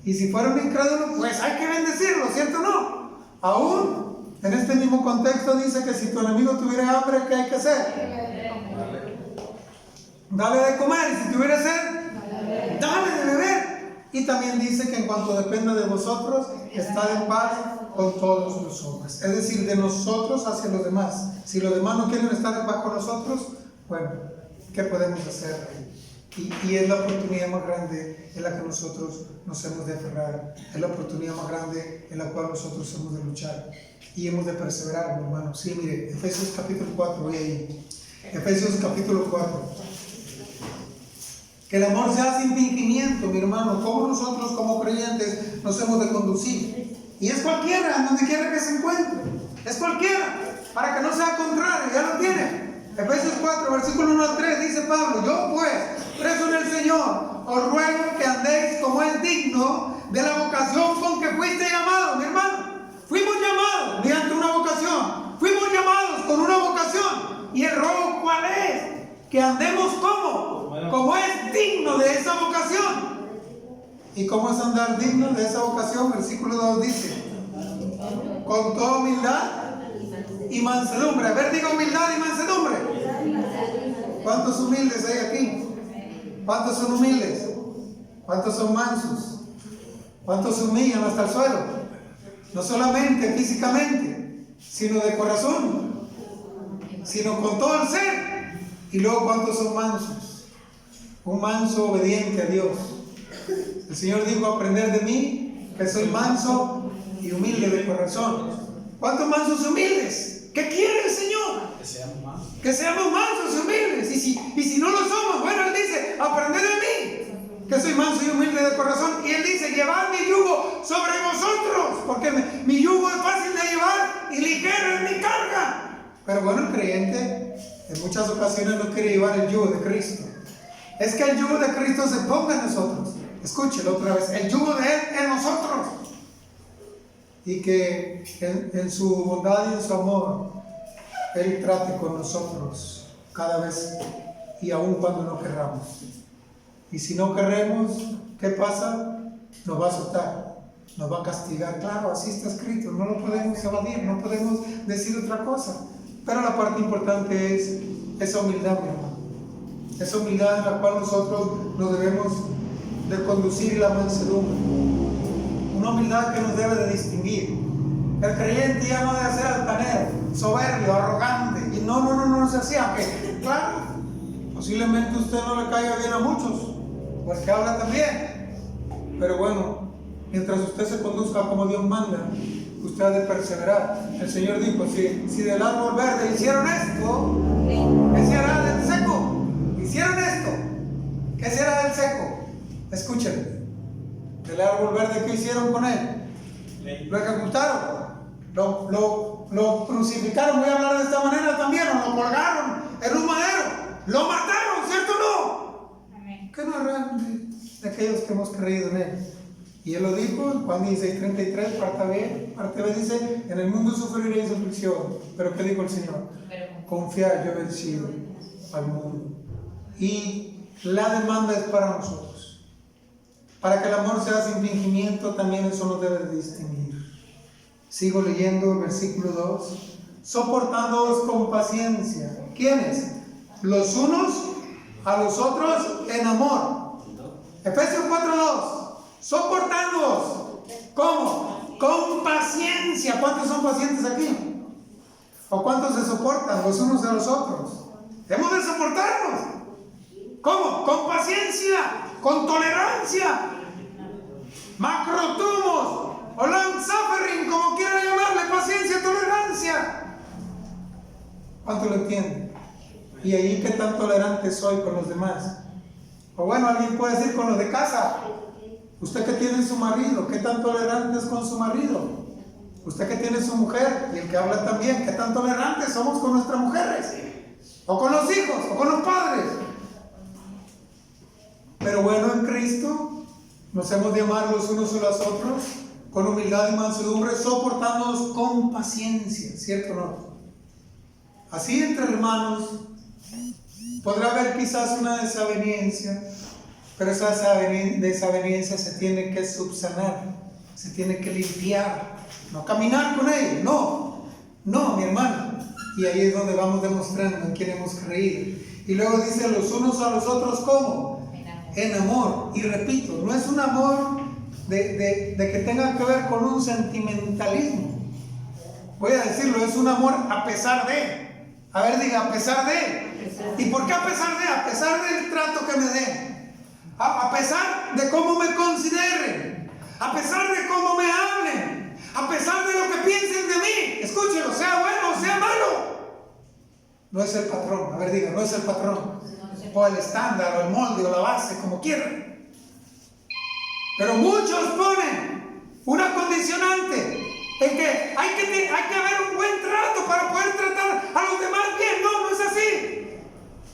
Y si fuera un incrédulo, pues hay que bendecirlo, ¿cierto o no? Aún en este mismo contexto dice que si tu enemigo tuviera hambre, ¿qué hay que hacer? Dale de comer. Y si tuviera sed, dale de beber. Y también dice que en cuanto dependa de vosotros, estad en paz con todos los hombres. Es decir, de nosotros hacia los demás. Si los demás no quieren estar en paz con nosotros, bueno, ¿qué podemos hacer? Y es la oportunidad más grande en la que nosotros nos hemos de aferrar. Es la oportunidad más grande en la cual nosotros hemos de luchar. Y hemos de perseverar, mi hermano. Sí, mire, Efesios capítulo 4, voy ahí. Efesios capítulo 4. Que el amor sea sin fingimiento, mi hermano. Como nosotros como creyentes nos hemos de conducir. Y es cualquiera, en donde quiera que se encuentre. Es cualquiera, para que no sea contrario. Ya lo tiene. Efesios 4, versículo 1 al 3, dice Pablo: yo pues, preso en el Señor, os ruego que andéis como es digno de la vocación con que fuiste llamados, mi hermano. Fuimos llamados mediante una vocación. Fuimos llamados con una vocación. Y el ruego, ¿cuál es? Que andemos como es digno de esa vocación. ¿Y cómo es andar digno de esa vocación? Versículo 2 dice: con toda humildad y mansedumbre. A ver, diga humildad y mansedumbre. ¿Cuántos humildes hay aquí? ¿Cuántos son humildes? ¿Cuántos son mansos? ¿Cuántos se humillan hasta el suelo? No solamente físicamente, sino de corazón, sino con todo el ser. Y luego, ¿cuántos son mansos? Un manso obediente a Dios. El Señor dijo: aprender de mí, que soy manso y humilde de corazón. ¿Cuántos mansos y humildes? ¿Qué quiere el Señor? Que seamos mansos y humildes. Y si no lo somos, bueno, Él dice: aprended de mí, que soy manso y humilde de corazón. Y Él dice: llevad mi yugo sobre vosotros, porque mi yugo es fácil de llevar y ligero es mi carga. Pero bueno, el creyente en muchas ocasiones no quiere llevar el yugo de Cristo. Es que el yugo de Cristo se ponga en nosotros. Escúchelo otra vez: el yugo de Él en nosotros. Y que en su bondad y en su amor Él trate con nosotros cada vez y aun cuando no querramos. Y si no queremos, ¿qué pasa? Nos va a azotar, nos va a castigar. Claro, así está escrito, no lo podemos evadir, no podemos decir otra cosa. Pero la parte importante es esa humildad, mi hermano. Esa humildad en la cual nosotros nos debemos de conducir, la mansedumbre. Una humildad que nos debe de distinguir. El creyente ya no debe ser altanero, soberbio, arrogante. Y no se hacía. Aunque, claro, posiblemente usted no le caiga bien a muchos, porque habla también. Pero bueno, mientras usted se conduzca como Dios manda, usted ha de perseverar. El Señor dijo: si del árbol verde hicieron esto, ¿qué se hará del seco? Hicieron esto, ¿qué será del seco? Escuchen, del árbol verde, ¿qué hicieron con él? Lo ejecutaron, lo crucificaron. Voy a hablar de esta manera también. O lo colgaron en un madero, lo mataron, ¿cierto o no? Amén. ¿Qué no harán de aquellos que hemos creído en Él? Y Él lo dijo en Juan 16:33, parte B dice: en el mundo sufriréis aflicción. Pero ¿qué dijo el Señor? Confiad, yo he vencido al mundo. Y la demanda es para nosotros. Para que el amor sea sin fingimiento, también eso nos debe de distinguir. Sigo leyendo el versículo 2. Soportándoos con paciencia. ¿Quiénes? Los unos a los otros en amor. Efesios 4:2. Soportándoos. ¿Cómo? Con paciencia. ¿Cuántos son pacientes aquí? ¿O cuántos se soportan los unos a los otros? Hemos de soportarnos. ¿Cómo? Con paciencia, con tolerancia. Macrotumos o long-suffering, como quieran llamarle, paciencia, tolerancia. ¿Cuánto lo entienden? Y ahí, ¿qué tan tolerante soy con los demás? O bueno, alguien puede decir con los de casa. Usted que tiene su marido, ¿qué tan tolerante es con su marido? Usted que tiene su mujer, y el que habla también, ¿qué tan tolerantes somos con nuestras mujeres? O con los hijos, o con los padres. Pero bueno, en Cristo nos hemos de amar los unos a los otros con humildad y mansedumbre, soportándonos con paciencia, ¿cierto o no? Así entre hermanos podrá haber quizás una desaveniencia, pero esa desaveniencia se tiene que subsanar, se tiene que limpiar, no caminar con ella, no, mi hermano. Y ahí es donde vamos demostrando en quién hemos creído. Y luego dice los unos a los otros, ¿cómo? En amor. Y repito, no es un amor de que tenga que ver con un sentimentalismo. Voy a decirlo, es un amor a pesar de. A ver, diga, a pesar de. ¿Y por qué a pesar de? A pesar del trato que me den. A pesar de cómo me consideren. A pesar de cómo me hablen. A pesar de lo que piensen de mí. Escúchelo, sea bueno o sea malo. No es el patrón. A ver, diga, no es el patrón. O el estándar, o el molde, o la base, como quieran. Pero muchos ponen una condicionante en que hay que haber un buen trato para poder tratar a los demás bien. No es así.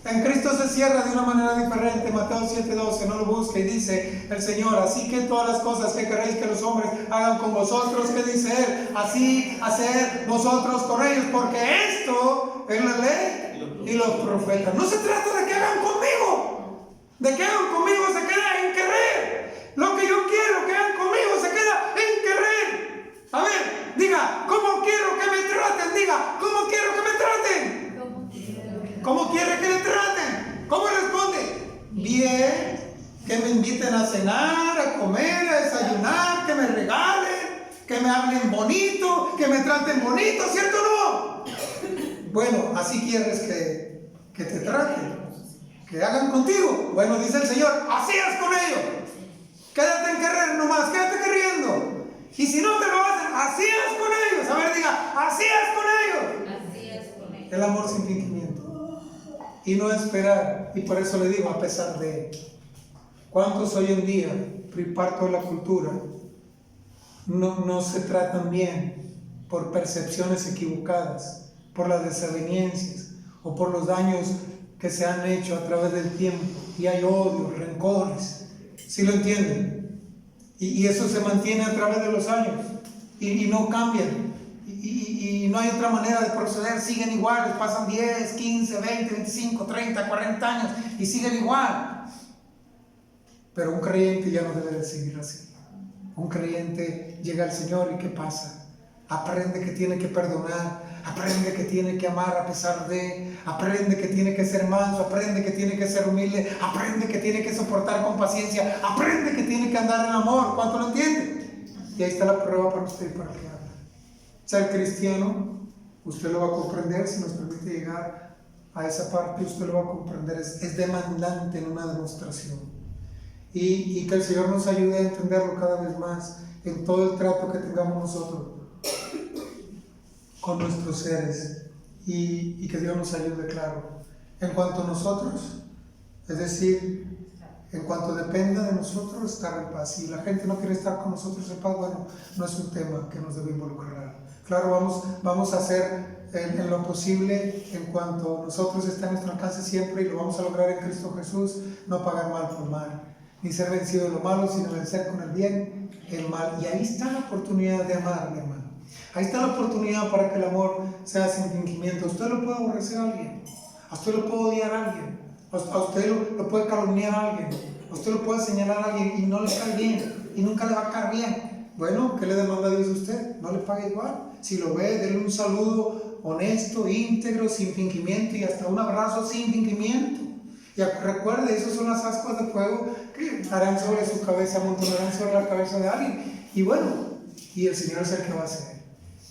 En Cristo se cierra de una manera diferente. Mateo 7:12, no lo busque, y dice el Señor: así que todas las cosas que queréis que los hombres hagan con vosotros, ¿qué dice Él? Así hacer vosotros con ellos, porque esto es la ley y los profetas. No se trata de que hagan conmigo. De que hagan conmigo se queda en querer. Lo que yo quiero que hagan conmigo se queda en querer. A ver, diga, ¿cómo quiero que me traten? Diga, ¿cómo quiero que me traten? ¿Cómo quiere que le traten? ¿Cómo responde? Bien, que me inviten a cenar, a comer, a desayunar, que me regalen, que me hablen bonito, que me traten bonito, ¿cierto o no? Bueno, así quieres que te traten, que hagan contigo. Bueno, dice el Señor, así haz con ellos. Quédate en querer nomás, quédate queriendo. Y si no te lo hacen, así haz con ellos. A ver, diga, así haz con ellos. Así es con ellos. El amor sin fingimiento. Y no esperar. Y por eso le digo, a pesar de. ¿Cuántos hoy en día, parto de la cultura, no se tratan bien por percepciones equivocadas, por las desavenencias o por los daños que se han hecho a través del tiempo? Y hay odio, rencores. ¿Sí lo entienden? Y eso se mantiene a través de los años. Y no cambian. Y no hay otra manera de proceder. Siguen iguales. Pasan 10, 15, 20, 25, 30, 40 años y siguen igual. Pero un creyente ya no debe de seguir así. Un creyente llega al Señor y ¿qué pasa? Aprende que tiene que perdonar, aprende que tiene que amar a pesar de, aprende que tiene que ser manso, aprende que tiene que ser humilde, aprende que tiene que soportar con paciencia, aprende que tiene que andar en amor. ¿Cuánto lo entiende? Y ahí está la prueba para usted y para que haga. Ser cristiano, usted lo va a comprender. Si nos permite llegar a esa parte, usted lo va a comprender. Es demandante en una demostración. Y que el Señor nos ayude a entenderlo cada vez más en todo el trato que tengamos nosotros con nuestros seres, y que Dios nos ayude, claro, en cuanto a nosotros, es decir, en cuanto dependa de nosotros, estar en paz. Si la gente no quiere estar con nosotros en paz, bueno, no es un tema que nos debe involucrar. Claro, vamos a hacer en lo posible, en cuanto nosotros está en nuestro alcance siempre, y lo vamos a lograr en Cristo Jesús, no pagar mal por mal, ni ser vencido de lo malo, sino vencer con el bien el mal. Y ahí está la oportunidad de amar, mi hermano. Ahí está la oportunidad para que el amor sea sin fingimiento. A usted lo puede aborrecer a alguien, a usted lo puede odiar a alguien, a usted lo puede calumniar a alguien, a usted lo puede señalar a alguien y no le cae bien, y nunca le va a caer bien. Bueno, ¿qué le demanda Dios a usted? No le pague igual. Si lo ve, denle un saludo honesto, íntegro, sin fingimiento, y hasta un abrazo sin fingimiento. Y recuerde, esas son las ascuas de fuego que harán sobre su cabeza, amontonarán sobre la cabeza de alguien. Y bueno, y el Señor es el que va a hacer.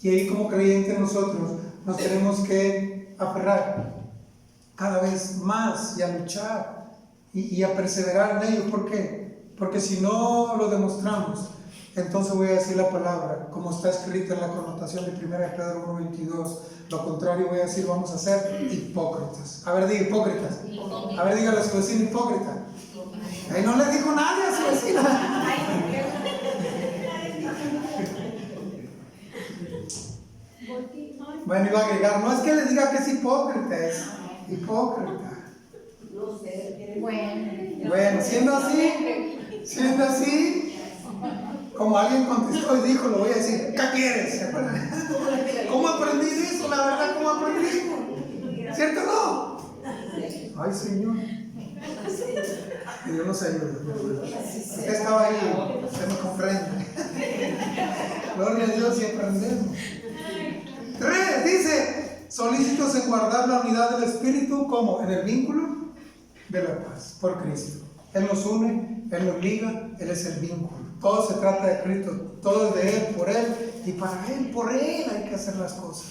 Y ahí, como creyentes, nosotros nos tenemos que aferrar cada vez más y a luchar y a perseverar en ello. ¿Por qué? Porque si no lo demostramos, entonces voy a decir la palabra como está escrita en la connotación de 1 Pedro 1:22. Lo contrario voy a decir, vamos a ser hipócritas. A ver, diga hipócritas. A ver, dígale a su vecino hipócrita. Ahí no le dijo nadie a su vecina. Bueno, iba a agregar, no es que le diga que es hipócrita, es hipócrita. Bueno, siendo así, como alguien contestó y dijo, lo voy a decir, ¿qué quieres? ¿Cómo aprendí eso? La verdad, ¿cómo aprendí? ¿Cierto o no? Ay, Señor. Que Dios nos ayude. Usted estaba ahí, usted me comprende. Gloria a Dios y aprendemos. 3, dice, solícitos en guardar la unidad del Espíritu, ¿cómo? En el vínculo de la paz, por Cristo. Él nos une, Él nos liga, Él es el vínculo. Todo se trata de Cristo, todo es de Él, por Él y para Él. Por Él hay que hacer las cosas.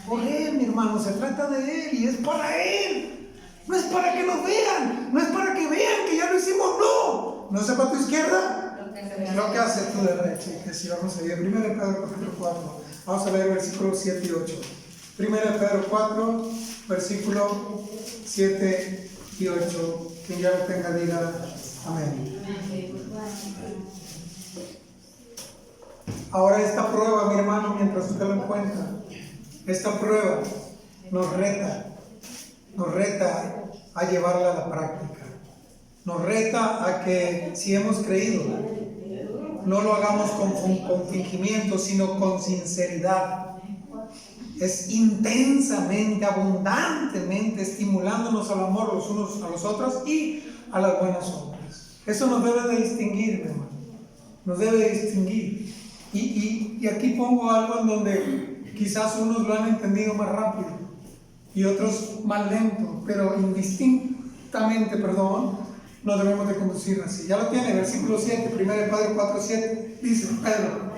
Por Él, mi hermano, se trata de Él y es para Él. No es para que nos vean, no es para que vean que ya lo hicimos, no. No sepa tu izquierda lo que hace tu derecha. Y que si vamos a ir, 1 Pedro capítulo 4, vamos a leer versículos 7 y 8. 1 Pedro 4, versículo 7 y 8. Quien ya lo tenga, diga amén. Ahora esta prueba, mi hermano, mientras usted lo encuentra, esta prueba nos reta a llevarla a la práctica. Nos reta a que si hemos creído, no lo hagamos con fingimiento, sino con sinceridad. Es intensamente, abundantemente estimulándonos al amor los unos a los otros y a las buenas obras. Eso nos debe de distinguir, mi hermano. Nos debe de distinguir. Y aquí pongo algo en donde quizás unos lo han entendido más rápido y otros más lento, pero indistintamente, no debemos de conducir así. Ya lo tiene, versículo 7, 1 Pedro 4, 7, dice Pedro: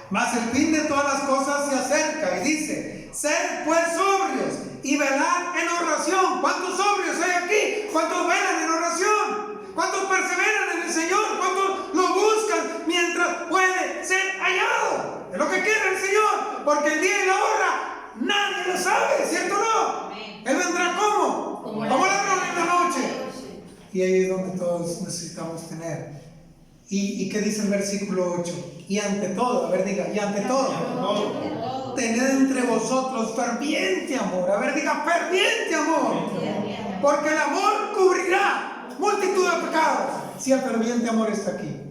mas el fin de todas las cosas se acerca, y dice: sed pues sobrios y velad en oración. ¿Cuántos sobrios hay aquí? ¿Cuántos velan en oración? ¿Cuántos perseveran en el Señor? ¿Cuántos lo buscan mientras puede ser hallado? Es lo que quiere el Señor, porque el día y la hora nadie lo sabe, ¿cierto o no? Él vendrá como la tormenta noche. Y ahí es donde todos necesitamos tener. ¿Y qué dice el versículo 8? Y ante todo, a ver, diga, y ante todo, tened entre vosotros ferviente amor. A ver, diga, ferviente amor. Porque el amor cubrirá multitud de pecados. Si el ferviente amor está aquí,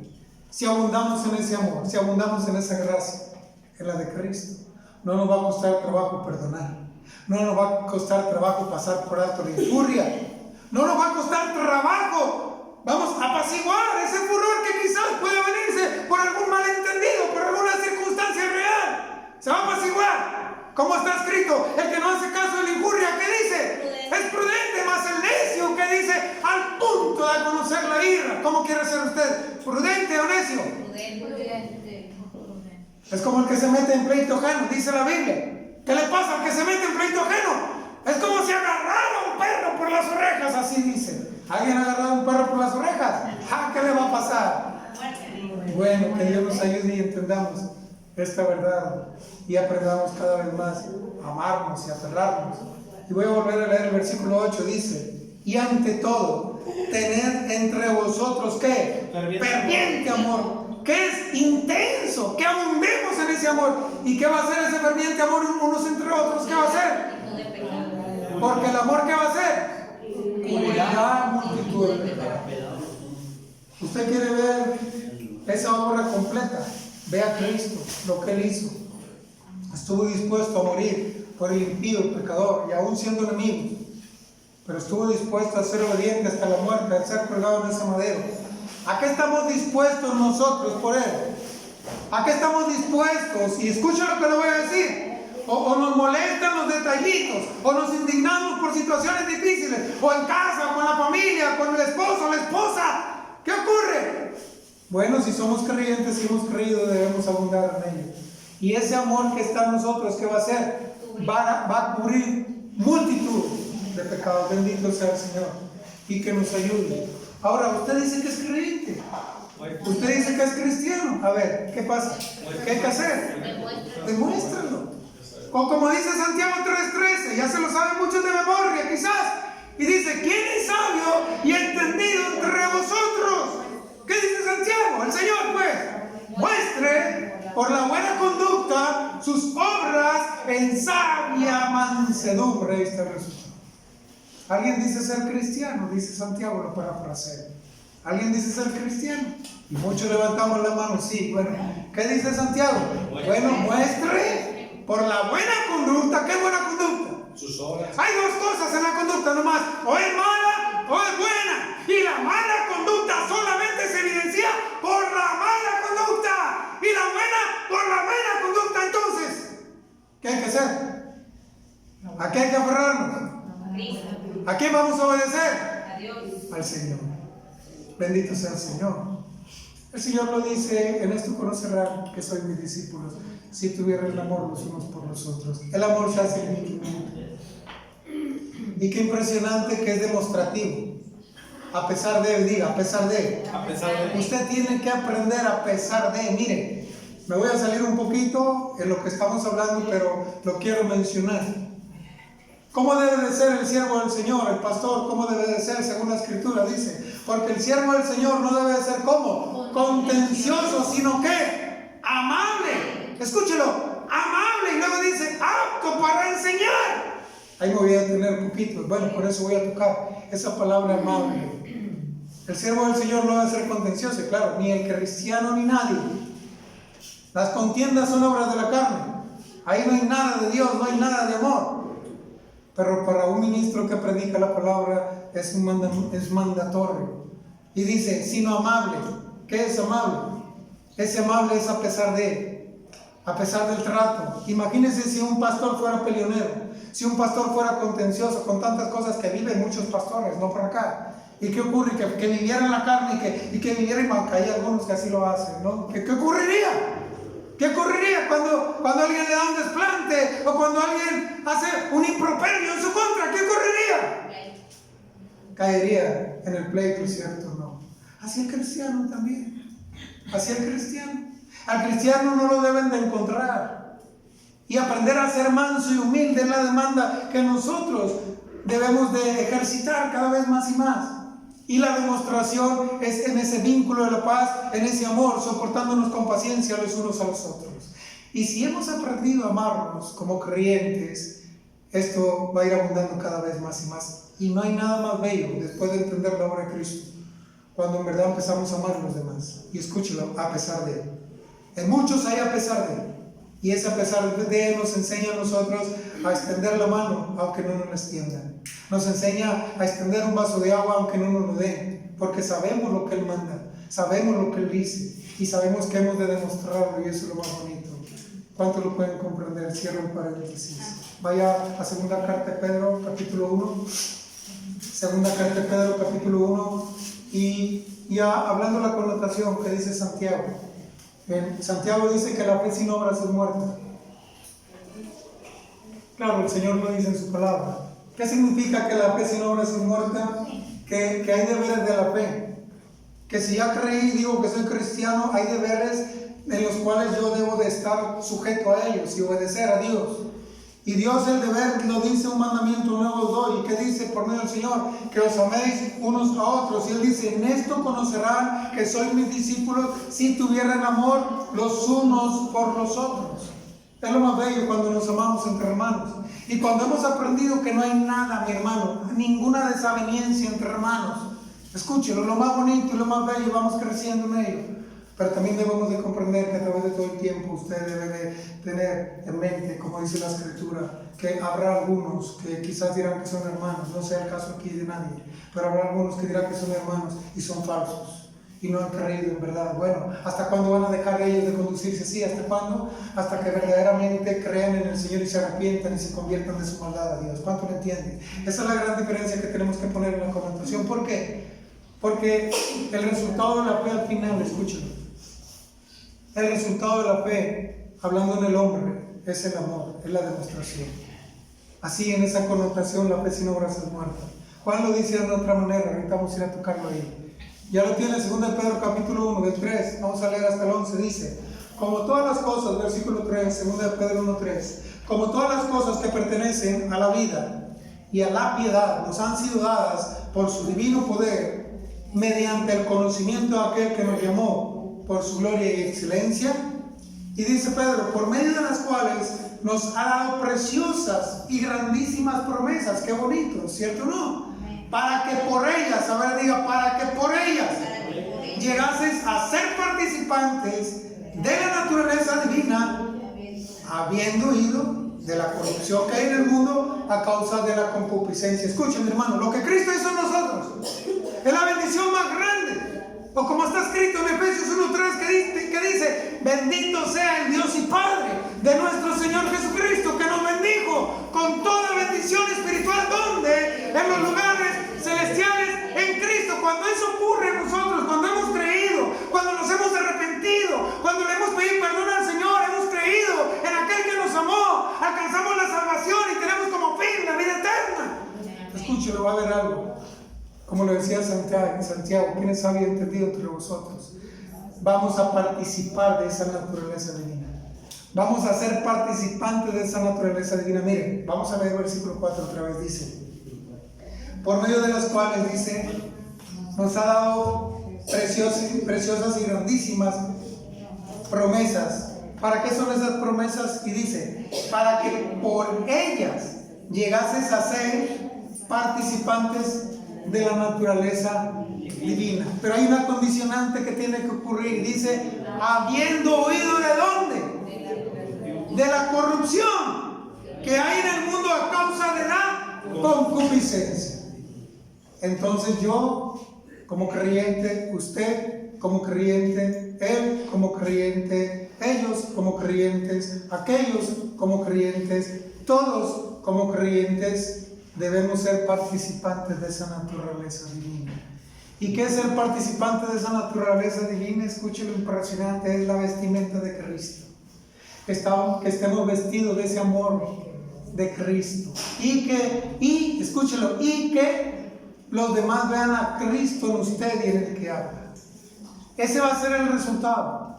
si abundamos en ese amor, si abundamos en esa gracia, en la de Cristo, no nos va a costar trabajo perdonar. No nos va a costar trabajo pasar por alto la injuria. No nos va a costar trabajo, vamos a apaciguar ese furor que quizás puede venirse por algún malentendido, por alguna circunstancia real. Se va a apaciguar. Como está escrito, el que no hace caso de la injuria, ¿qué dice? Es prudente, más el necio que dice al punto de conocer la ira. ¿Cómo quiere ser usted? ¿Prudente o necio? Prudente. Es como el que se mete en pleito ajeno, dice la Biblia. ¿Qué le pasa al que se mete en pleito ajeno? Es como si agarrara un perro por las orejas, así dice. ¿Alguien ha agarrado un perro por las orejas? ¿Qué le va a pasar? Bueno, que Dios nos ayude y entendamos esta verdad y aprendamos cada vez más a amarnos y a aferrarnos. Y voy a volver a leer el versículo 8, dice: y ante todo, tened entre vosotros, ¿qué? Ferviente amor, que es intenso, que abundemos en ese amor. ¿Y qué va a hacer ese ferviente amor unos entre otros? ¿Qué va a hacer? Porque el amor, ¿qué va a hacer? Cubrirá multitud de pecados. Usted quiere ver esa obra completa, ve a Cristo, lo que Él hizo. Estuvo dispuesto a morir por el impío, el pecador, y aún siendo enemigo, pero estuvo dispuesto a ser obediente hasta la muerte, al ser colgado en ese madero. ¿A qué estamos dispuestos nosotros por Él? ¿A qué estamos dispuestos? Y escucha lo que le voy a decir. O nos molestan los detallitos, o nos indignamos por situaciones difíciles, o en casa, con la familia, con el esposo, la esposa. ¿Qué ocurre? Bueno, si somos creyentes, si hemos creído, debemos abundar en ello. Y ese amor que está en nosotros, ¿qué va a hacer? Va a cubrir multitud de pecados. Bendito sea el Señor y que nos ayude. Ahora, usted dice que es creyente, usted dice que es cristiano. A ver, ¿qué pasa? ¿Qué hay que hacer? Demuéstralo. O como dice Santiago 3:13, ya se lo saben muchos de memoria quizás, y dice: ¿quién es sabio y entendido entre vosotros? El Señor, pues, muestre por la buena conducta sus obras en sabia mansedumbre. Este resultado. Alguien dice ser cristiano, dice Santiago, lo parafraseo. Alguien dice ser cristiano y muchos levantamos la mano. Sí, bueno, ¿qué dice Santiago? Bueno, muestre por la buena conducta. ¿Qué buena conducta? Sus obras. Hay dos cosas en la conducta nomás: o es mala o es buena. Y la mala conducta solamente se evidencia por la mala conducta y la buena por la buena conducta. Entonces, ¿qué hay que hacer? ¿A qué hay que aferrarnos? ¿A quién vamos a obedecer? Al Señor. Bendito sea el Señor. El Señor lo dice: en esto conocerán que sois mis discípulos, si tuvieran el amor los unos por los otros. El amor se hace mutuamente. Y qué impresionante que es demostrativo. A pesar de, diga, a pesar de. Usted tiene que aprender a pesar de. Mire, me voy a salir un poquito en lo que estamos hablando, pero lo quiero mencionar. ¿Cómo debe de ser el siervo del Señor, el pastor? ¿Cómo debe de ser según la Escritura? Dice, porque el siervo del Señor no debe de ser ¿cómo? Contencioso, sino que amable. Escúchelo, amable. Y luego dice, apto para enseñar. Ahí me voy a detener un poquito. Bueno, por eso voy a tocar esa palabra amable. El siervo del Señor no debe ser contencioso, claro, ni el cristiano ni nadie. Las contiendas son obras de la carne. Ahí no hay nada de Dios, no hay nada de amor. Pero para un ministro que predica la palabra es mandatorio. Y dice, sino amable. ¿Qué es amable? Ese amable es a pesar de, a pesar del trato. Imagínense si un pastor fuera peleonero, si un pastor fuera contencioso, con tantas cosas que viven muchos pastores, no por acá. ¿Y qué ocurre? Que viviera en la carne y que viviera en banca. Hay algunos que así lo hacen, ¿no? ¿Qué ocurriría? ¿Qué ocurriría cuando alguien le da un desplante o cuando alguien hace un improperio en su contra? ¿Qué ocurriría? Caería en el pleito, ¿cierto? No. Así el cristiano también. Así el cristiano. Al cristiano no lo deben de encontrar. Y aprender a ser manso y humilde es la demanda que nosotros debemos de ejercitar cada vez más y más. Y la demostración es en ese vínculo de la paz, en ese amor, soportándonos con paciencia los unos a los otros. Y si hemos aprendido a amarnos como creyentes, esto va a ir abundando cada vez más y más. Y no hay nada más bello después de entender la obra de Cristo, cuando en verdad empezamos a amar a los demás. Y escúchelo, a pesar de. En muchos hay a pesar de. Y ese a pesar de nos enseña a nosotros a extender la mano, aunque no nos la extiendan. Nos enseña a extender un vaso de agua, aunque no nos lo den. Porque sabemos lo que Él manda, sabemos lo que Él dice. Y sabemos que hemos de demostrarlo, y eso es lo más bonito. ¿Cuánto lo pueden comprender? Cierro el paréntesis. Vaya a segunda carta de Pedro, capítulo 1. Segunda carta de Pedro, capítulo 1. Y ya hablando de la connotación que dice Santiago. Santiago dice que la fe sin obras es muerta. Claro, el Señor lo dice en su palabra. ¿Qué significa que la fe sin obras es muerta? Que hay deberes de la fe. Que si ya creí, digo que soy cristiano, hay deberes en los cuales yo debo de estar sujeto a ellos y obedecer a Dios. Y Dios el deber lo dice, un mandamiento nuevo os doy. ¿Y qué dice por medio del Señor? Que os améis unos a otros. Y Él dice, en esto conocerán que sois mis discípulos si tuvieran amor los unos por los otros. Es lo más bello cuando nos amamos entre hermanos. Y cuando hemos aprendido que no hay nada, mi hermano, ninguna desaveniencia entre hermanos. Escúchelo, lo más bonito y lo más bello, vamos creciendo en ello. Pero también debemos de comprender que a través de todo el tiempo usted debe de tener en mente, como dice la Escritura, que habrá algunos que quizás dirán que son hermanos, no sea el caso aquí de nadie, pero habrá algunos que dirán que son hermanos y son falsos y no han creído en verdad. Bueno, ¿hasta cuándo van a dejar ellos de conducirse así? ¿Hasta cuándo? Hasta que verdaderamente crean en el Señor y se arrepientan y se conviertan de su maldad a Dios. ¿Cuánto lo entienden? Esa es la gran diferencia que tenemos que poner en la connotación. ¿Por qué? Porque el resultado de la fe al final, escúchalo, el resultado de la fe, hablando en el hombre, es el amor, es la demostración. Así, en esa connotación, la fe sin obras es muerta. Juan lo dice de otra manera, ahorita vamos a ir a tocarlo ahí. Ya lo tiene en 2 Pedro capítulo 1, del 3, vamos a leer hasta el 11, dice, como todas las cosas, versículo 3, 2 Pedro 1, 3, como todas las cosas que pertenecen a la vida y a la piedad nos han sido dadas por su divino poder, mediante el conocimiento de aquel que nos llamó por su gloria y excelencia. Y dice Pedro, por medio de las cuales nos ha dado preciosas y grandísimas promesas. Qué bonito, ¿cierto o no? Para que por ellas, a ver, diga, para que por ellas llegases a ser participantes de la naturaleza divina, habiendo huido de la corrupción que hay en el mundo a causa de la concupiscencia. Escuchen, mi hermano, lo que Cristo hizo en nosotros es la bendición más grande. O como está escrito en Efesios 1:3 que dice, bendito sea el Dios y Padre de nuestro Señor Jesucristo, que nos bendijo con toda bendición espiritual. ¿Dónde? En los lugares celestiales en Cristo. Cuando eso ocurre en nosotros, cuando hemos creído, cuando nos hemos arrepentido, cuando le hemos pedido perdón al Señor, hemos creído en aquel que nos amó, alcanzamos la salvación y tenemos como fin la vida eterna. Escúchelo, va a haber algo. Como lo decía Santiago, ¿quién sabe y entendido entre vosotros? Vamos a participar de esa naturaleza divina. Vamos a ser participantes de esa naturaleza divina. Miren, vamos a leer el versículo 4 otra vez. Dice, por medio de las cuales, dice, nos ha dado preciosas y grandísimas promesas. ¿Para qué son esas promesas? Y dice, para que por ellas llegases a ser participantes de la naturaleza divina. Pero hay una condicionante que tiene que ocurrir. Dice, habiendo huido ¿de dónde? De la corrupción que hay en el mundo a causa de la concupiscencia. Entonces yo, como creyente, usted como creyente, él como creyente, ellos como creyentes, aquellos como creyentes, todos como creyentes, debemos ser participantes de esa naturaleza divina. ¿Y qué es ser participante de esa naturaleza divina? Escuchen lo impresionante, es la vestimenta de Cristo. Que estemos vestidos de ese amor de Cristo. Y escúchenlo, y que los demás vean a Cristo en usted y en el que habla. Ese va a ser el resultado.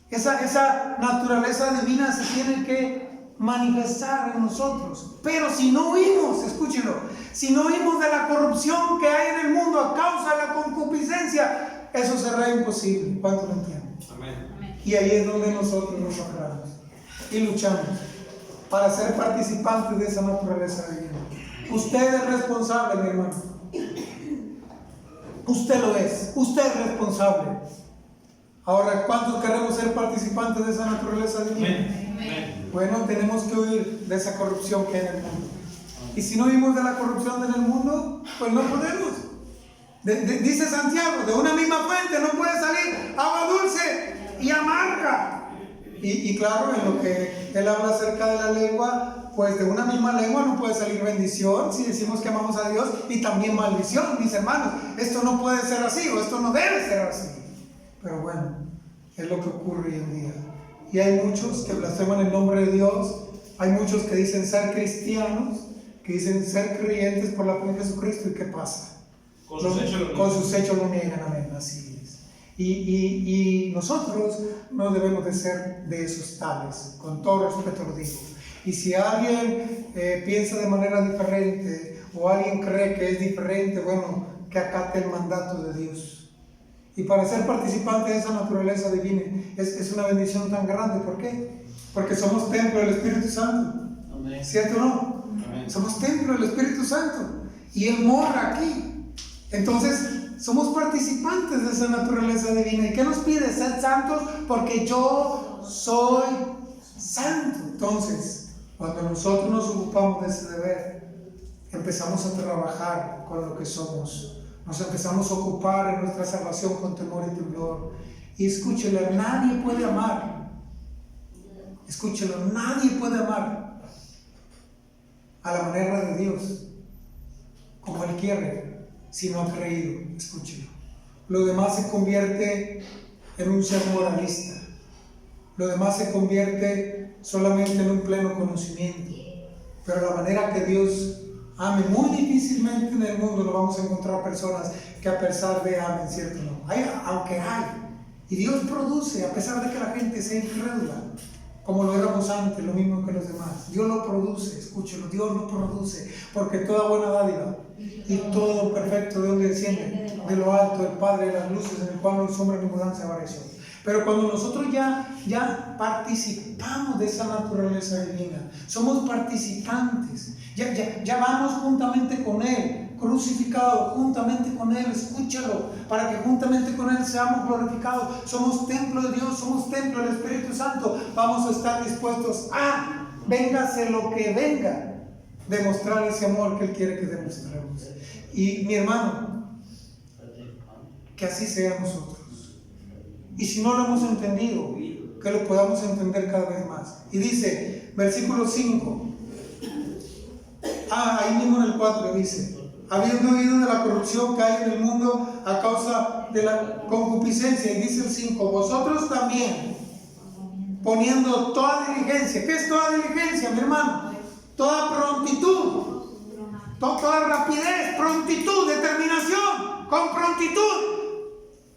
Esa naturaleza divina se tiene que manifestar en nosotros. Pero si no huimos, escúchenlo, si no huimos de la corrupción que hay en el mundo a causa de la concupiscencia, eso será imposible. ¿Cuánto lo entienden? Amén. Y ahí es donde nosotros nos agarramos y luchamos para ser participantes de esa naturaleza divina. Usted es responsable, mi hermano. Usted lo es. Usted es responsable. Ahora, ¿cuántos queremos ser participantes de esa naturaleza divina? Amén. Bueno, tenemos que huir de esa corrupción que hay en el mundo. Y si no huimos de la corrupción en el mundo, pues no podemos. Dice Santiago, de una misma fuente no puede salir agua dulce y amarga. Y claro, en lo que él habla acerca de la lengua, pues de una misma lengua no puede salir bendición si decimos que amamos a Dios, y también maldición. Mis hermanos, esto no puede ser así, o esto no debe ser así. Pero bueno, es lo que ocurre hoy en día. Y hay muchos que blasfeman el nombre de Dios. Hay muchos que dicen ser cristianos, que dicen ser creyentes por la fe en Jesucristo. ¿Y qué pasa? Con sus hechos lo niegan. Amén, así es. Y nosotros no debemos de ser de esos tales. Con todo respeto lo digo. Y si alguien piensa de manera diferente, o alguien cree que es diferente, bueno, que acate el mandato de Dios. Y para ser participante de esa naturaleza divina es una bendición tan grande. ¿Por qué? Porque somos templo del Espíritu Santo. Amén. ¿Cierto o no? Amén. Somos templo del Espíritu Santo. Y Él mora aquí. Entonces, somos participantes de esa naturaleza divina. ¿Y qué nos pide? Ser santos porque yo soy santo. Entonces, cuando nosotros nos ocupamos de ese deber, empezamos a trabajar con lo que somos. Nos empezamos a ocupar en nuestra salvación con temor y temblor. Y escúchelo, nadie puede amar. Escúchelo, nadie puede amar a la manera de Dios, como Él quiere, si no ha creído. Escúchelo. Lo demás se convierte en un ser moralista. Lo demás se convierte solamente en un pleno conocimiento. Pero la manera que Dios ame, muy difícilmente en el mundo lo vamos a encontrar personas que a pesar de amen, ¿cierto? No, aunque hay, y Dios produce, a pesar de que la gente sea incrédula, como lo éramos antes, lo mismo que los demás. Dios lo produce, escúchelo, Dios lo produce, porque toda buena dádiva y todo perfecto, ¿de dónde desciende? De lo alto, el Padre de las luces, en el cual no hay sombra ni mudanza de variación. Pero cuando nosotros ya participamos de esa naturaleza divina, somos participantes, ya vamos juntamente con Él, crucificado juntamente con Él, escúchalo, para que juntamente con Él seamos glorificados. Somos templo de Dios, somos templo del Espíritu Santo. Vamos a estar dispuestos a, véngase lo que venga, demostrar ese amor que Él quiere que demostremos. Y mi hermano, que así sea nosotros. Y si no lo hemos entendido, que lo podamos entender cada vez más. Y dice, versículo 5, ahí mismo en el 4 dice: habiendo oído de la corrupción que hay en el mundo a causa de la concupiscencia. Y dice el 5, vosotros también, poniendo toda diligencia. ¿Qué es toda diligencia, mi hermano? Toda prontitud, toda rapidez, prontitud, determinación, con prontitud.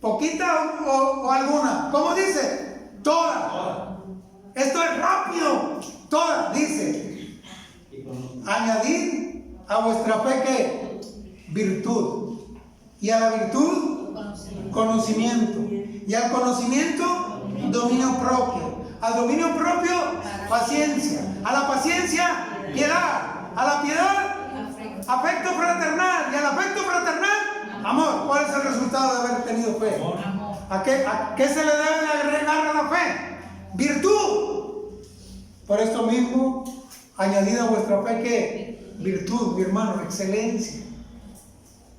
¿Poquita o alguna? ¿Cómo dice? Toda. Esto es rápido. Toda, dice. Añadid a vuestra fe, ¿qué? Virtud. Y a la virtud, conocimiento. Y al conocimiento, dominio propio. Al dominio propio, paciencia. A la paciencia, piedad. A la piedad, afecto fraternal. Y al afecto fraternal, amor. ¿Cuál es el resultado de haber tenido fe? ¿A qué se le debe de agregar a la fe? Virtud. Por esto mismo, añadida a vuestra fe, ¿qué? Virtud, mi hermano, excelencia.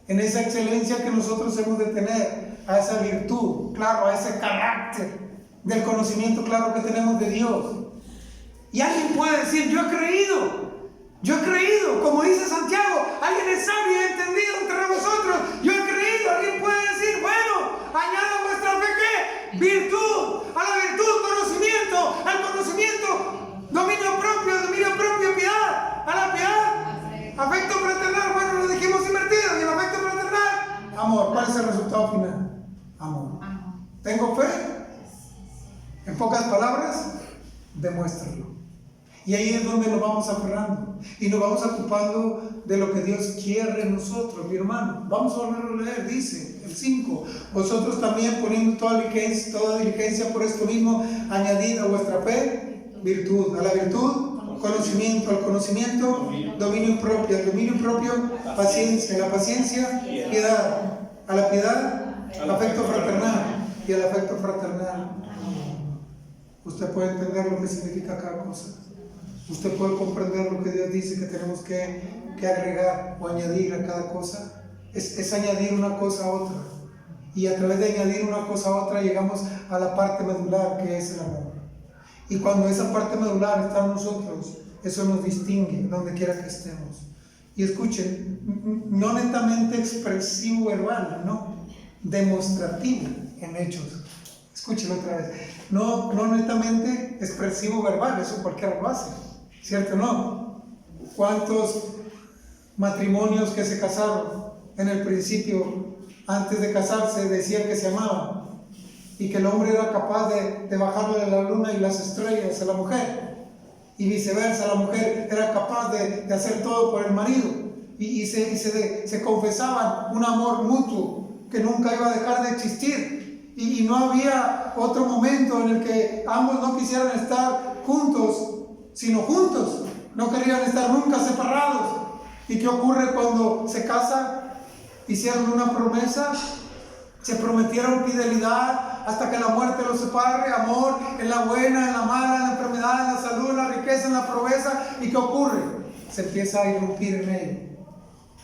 En esa excelencia que nosotros hemos de tener, a esa virtud, claro, a ese carácter del conocimiento claro que tenemos de Dios. Y alguien puede decir: yo he creído, como dice Santiago, alguien es sabio y entendido entre vosotros, yo he creído. Alguien puede decir: bueno, añada a vuestra fe, ¿qué? Virtud, a la virtud, conocimiento, al conocimiento, dominio propio, piedad, a la piedad, afecto fraternal. Bueno, lo dijimos invertido. Y el afecto fraternal, amor. ¿Cuál es el resultado final? Amor. ¿Tengo fe? En pocas palabras, demuéstralo. Y ahí es donde nos vamos aferrando y nos vamos ocupando de lo que Dios quiere en nosotros, mi hermano. Vamos a volverlo a leer. Dice el 5: vosotros también, poniendo toda diligencia por esto mismo, añadid a vuestra fe virtud, a la virtud conocimiento, al conocimiento dominio propio, al dominio propio paciencia, a la paciencia piedad, a la piedad afecto fraternal, y al afecto fraternal. Usted puede entender lo que significa cada cosa. Usted puede comprender lo que Dios dice que tenemos que agregar o añadir a cada cosa. Es añadir una cosa a otra. Y a través de añadir una cosa a otra llegamos a la parte medular, que es el amor. Y cuando esa parte medular está en nosotros, eso nos distingue donde quiera que estemos. Y escuchen, no netamente expresivo verbal, no, demostrativo en hechos. Escúchenlo otra vez. No netamente expresivo verbal, eso cualquiera lo hace, ¿cierto o no? ¿Cuántos matrimonios que se casaron en el principio, antes de casarse, decían que se amaban y que el hombre era capaz de bajarle la luna y las estrellas a la mujer, y viceversa, la mujer era capaz de hacer todo por el marido, y se confesaban un amor mutuo que nunca iba a dejar de existir, y no había otro momento en el que ambos no quisieran estar juntos, sino juntos, no querían estar nunca separados. ¿Y qué ocurre cuando se casan? Hicieron una promesa, se prometieron fidelidad hasta que la muerte los separe, amor en la buena, en la mala, en la enfermedad, en la salud, en la riqueza, en la pobreza. ¿Y qué ocurre? Se empieza a irrumpir en ello.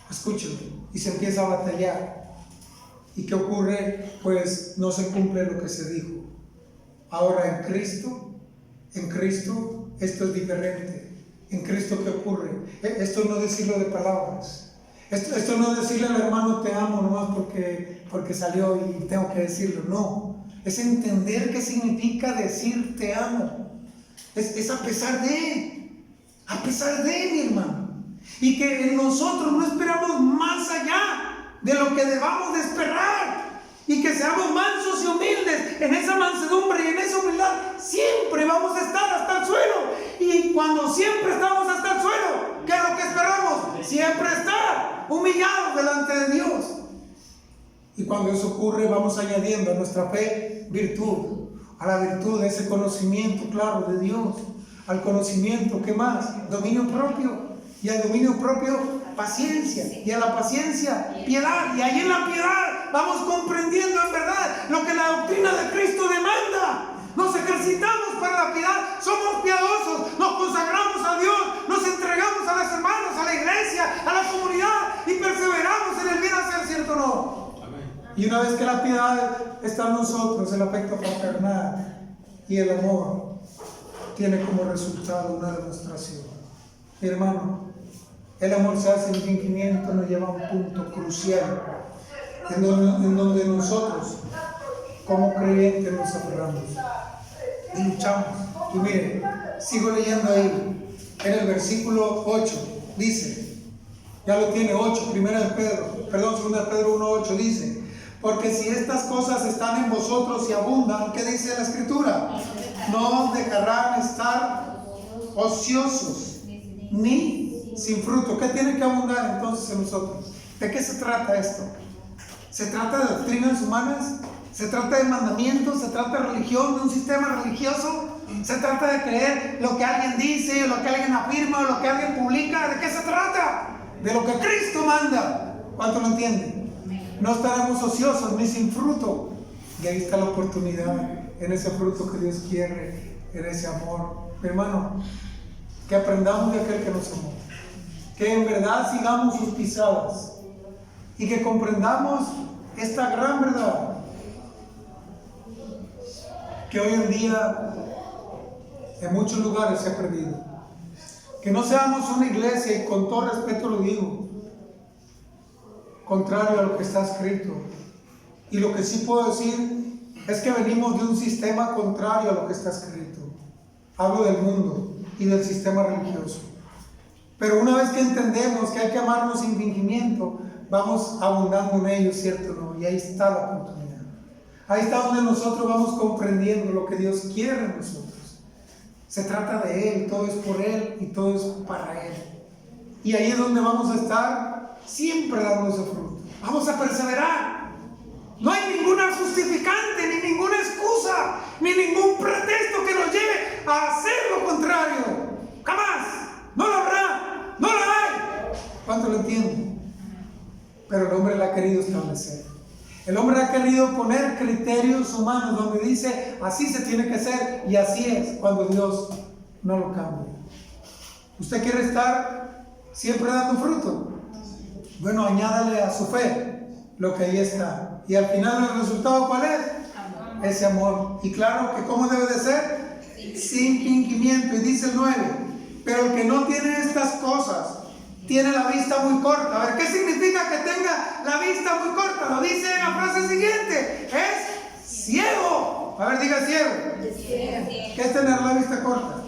Escúchenlo. Y se empieza a batallar. ¿Y qué ocurre? Pues no se cumple lo que se dijo. Ahora en Cristo esto es diferente. En Cristo, ¿qué ocurre? Esto no es decirlo de palabras. Esto no es decirle al hermano te amo nomás porque salió y tengo que decirlo. No, es entender qué significa decir te amo. Es a pesar de, mi hermano. Y que en nosotros no esperamos más allá de lo que debamos de esperar. Y que seamos mansos y humildes. En esa mansedumbre y en esa humildad siempre vamos a estar hasta el suelo. Y cuando siempre estamos hasta el suelo, ¿qué es lo que esperamos? Siempre estar humillados delante de Dios. Y cuando eso ocurre, vamos añadiendo a nuestra fe virtud. a la virtud, de ese conocimiento claro de Dios, al conocimiento, ¿qué más? Dominio propio, y al dominio propio, paciencia, y a la paciencia, piedad, y ahí en la piedad vamos comprendiendo en verdad lo que la doctrina de Cristo demanda. Nos ejercitamos para la piedad, somos piadosos, nos consagramos a Dios, nos entregamos a las hermanas, a la iglesia, a la comunidad y perseveramos en el bien hacer, ¿cierto o no? Y una vez que la piedad está en nosotros, el afecto fraternal y el amor tiene como resultado una demostración. Mi hermano, el amor se hace en fingimiento, nos lleva a un punto crucial en donde nosotros como creyentes nos aferramos y luchamos. Y mire, sigo leyendo ahí en el versículo 8, dice, ya lo tiene 8, 2 de Pedro 1:8 dice: porque si estas cosas están en vosotros y abundan, ¿qué dice la Escritura? No dejarán estar ociosos ni sin fruto. ¿Qué tiene que abundar entonces en nosotros? ¿De qué se trata esto? ¿Se trata de doctrinas humanas? ¿Se trata de mandamientos? ¿Se trata de religión, de un sistema religioso? ¿Se trata de creer lo que alguien dice, lo que alguien afirma, lo que alguien publica? ¿De qué se trata? De lo que Cristo manda. ¿Cuánto lo entienden? No estaremos ociosos ni sin fruto. Y ahí está la oportunidad, en ese fruto que Dios quiere, en ese amor. Mi hermano, que aprendamos de aquel que nos amó, que en verdad sigamos sus pisadas y que comprendamos esta gran verdad, que hoy en día en muchos lugares se ha perdido. Que no seamos una iglesia, y con todo respeto lo digo, contrario a lo que está escrito. Y lo que sí puedo decir es que venimos de un sistema contrario a lo que está escrito. Hablo del mundo y del sistema religioso. Pero una vez que entendemos que hay que amarnos sin fingimiento, vamos abundando en ello, ¿cierto o no? Y ahí está la oportunidad. Ahí está donde nosotros vamos comprendiendo lo que Dios quiere en nosotros. Se trata de Él, todo es por Él y todo es para Él. Y ahí es donde vamos a estar siempre dando ese fruto. Vamos a perseverar. No hay ninguna justificante, ni ninguna excusa, ni ningún pretexto que nos lleve a hacer lo contrario. Jamás. No lo habrá. No lo hay. ¿Cuánto lo entienden? Pero el hombre la ha querido establecer. El hombre ha querido poner criterios humanos donde dice así se tiene que ser y así es, cuando Dios no lo cambia. ¿Usted quiere estar siempre dando fruto? Bueno, añádale a su fe lo que ahí está. Y al final el resultado, ¿cuál es? Amor. Ese amor. Y claro que ¿cómo debe de ser? Sin fingimiento. Y dice el 9, pero el que no tiene estas cosas tiene la vista muy corta. A ver, ¿qué significa que tenga la vista muy corta? Lo dice en la frase siguiente, es ciego. A ver, diga ciego. ¿Qué es tener la vista corta?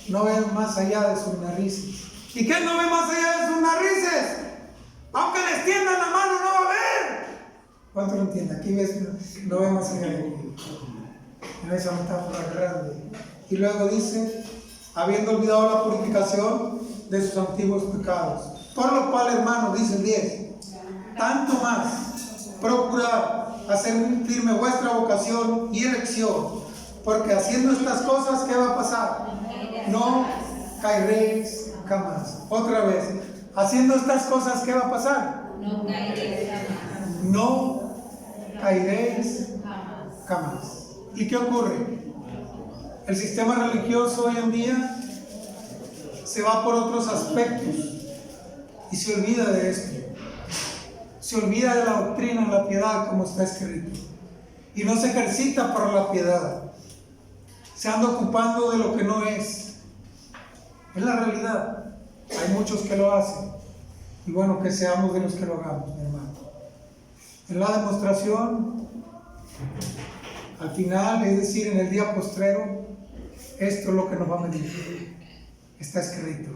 No ve más allá de sus narices. ¿Y qué no ve más allá de sus narices? Aunque le extiendan la mano, no va a ver. ¿Cuánto lo entiende? Aquí ves, no ve más allá de aquí. En esa metáfora grande. Y luego dice, habiendo olvidado la purificación de sus antiguos pecados. Por lo cual, hermanos, dice el 10, tanto más procurad hacer firme vuestra vocación y elección, porque haciendo estas cosas, ¿qué va a pasar? No caeréis jamás. Otra vez, haciendo estas cosas, ¿qué va a pasar? No caeréis jamás. No caeréis jamás. ¿Y qué ocurre? El sistema religioso hoy en día se va por otros aspectos y se olvida de esto. Se olvida de la doctrina, la piedad, como está escrito. Y no se ejercita por la piedad. Se anda ocupando de lo que no es. Es la realidad. Hay muchos que lo hacen. Y bueno, que seamos de los que lo hagamos, mi hermano. En la demostración, al final, es decir, en el día postrero, esto es lo que nos va a medir. Está escrito.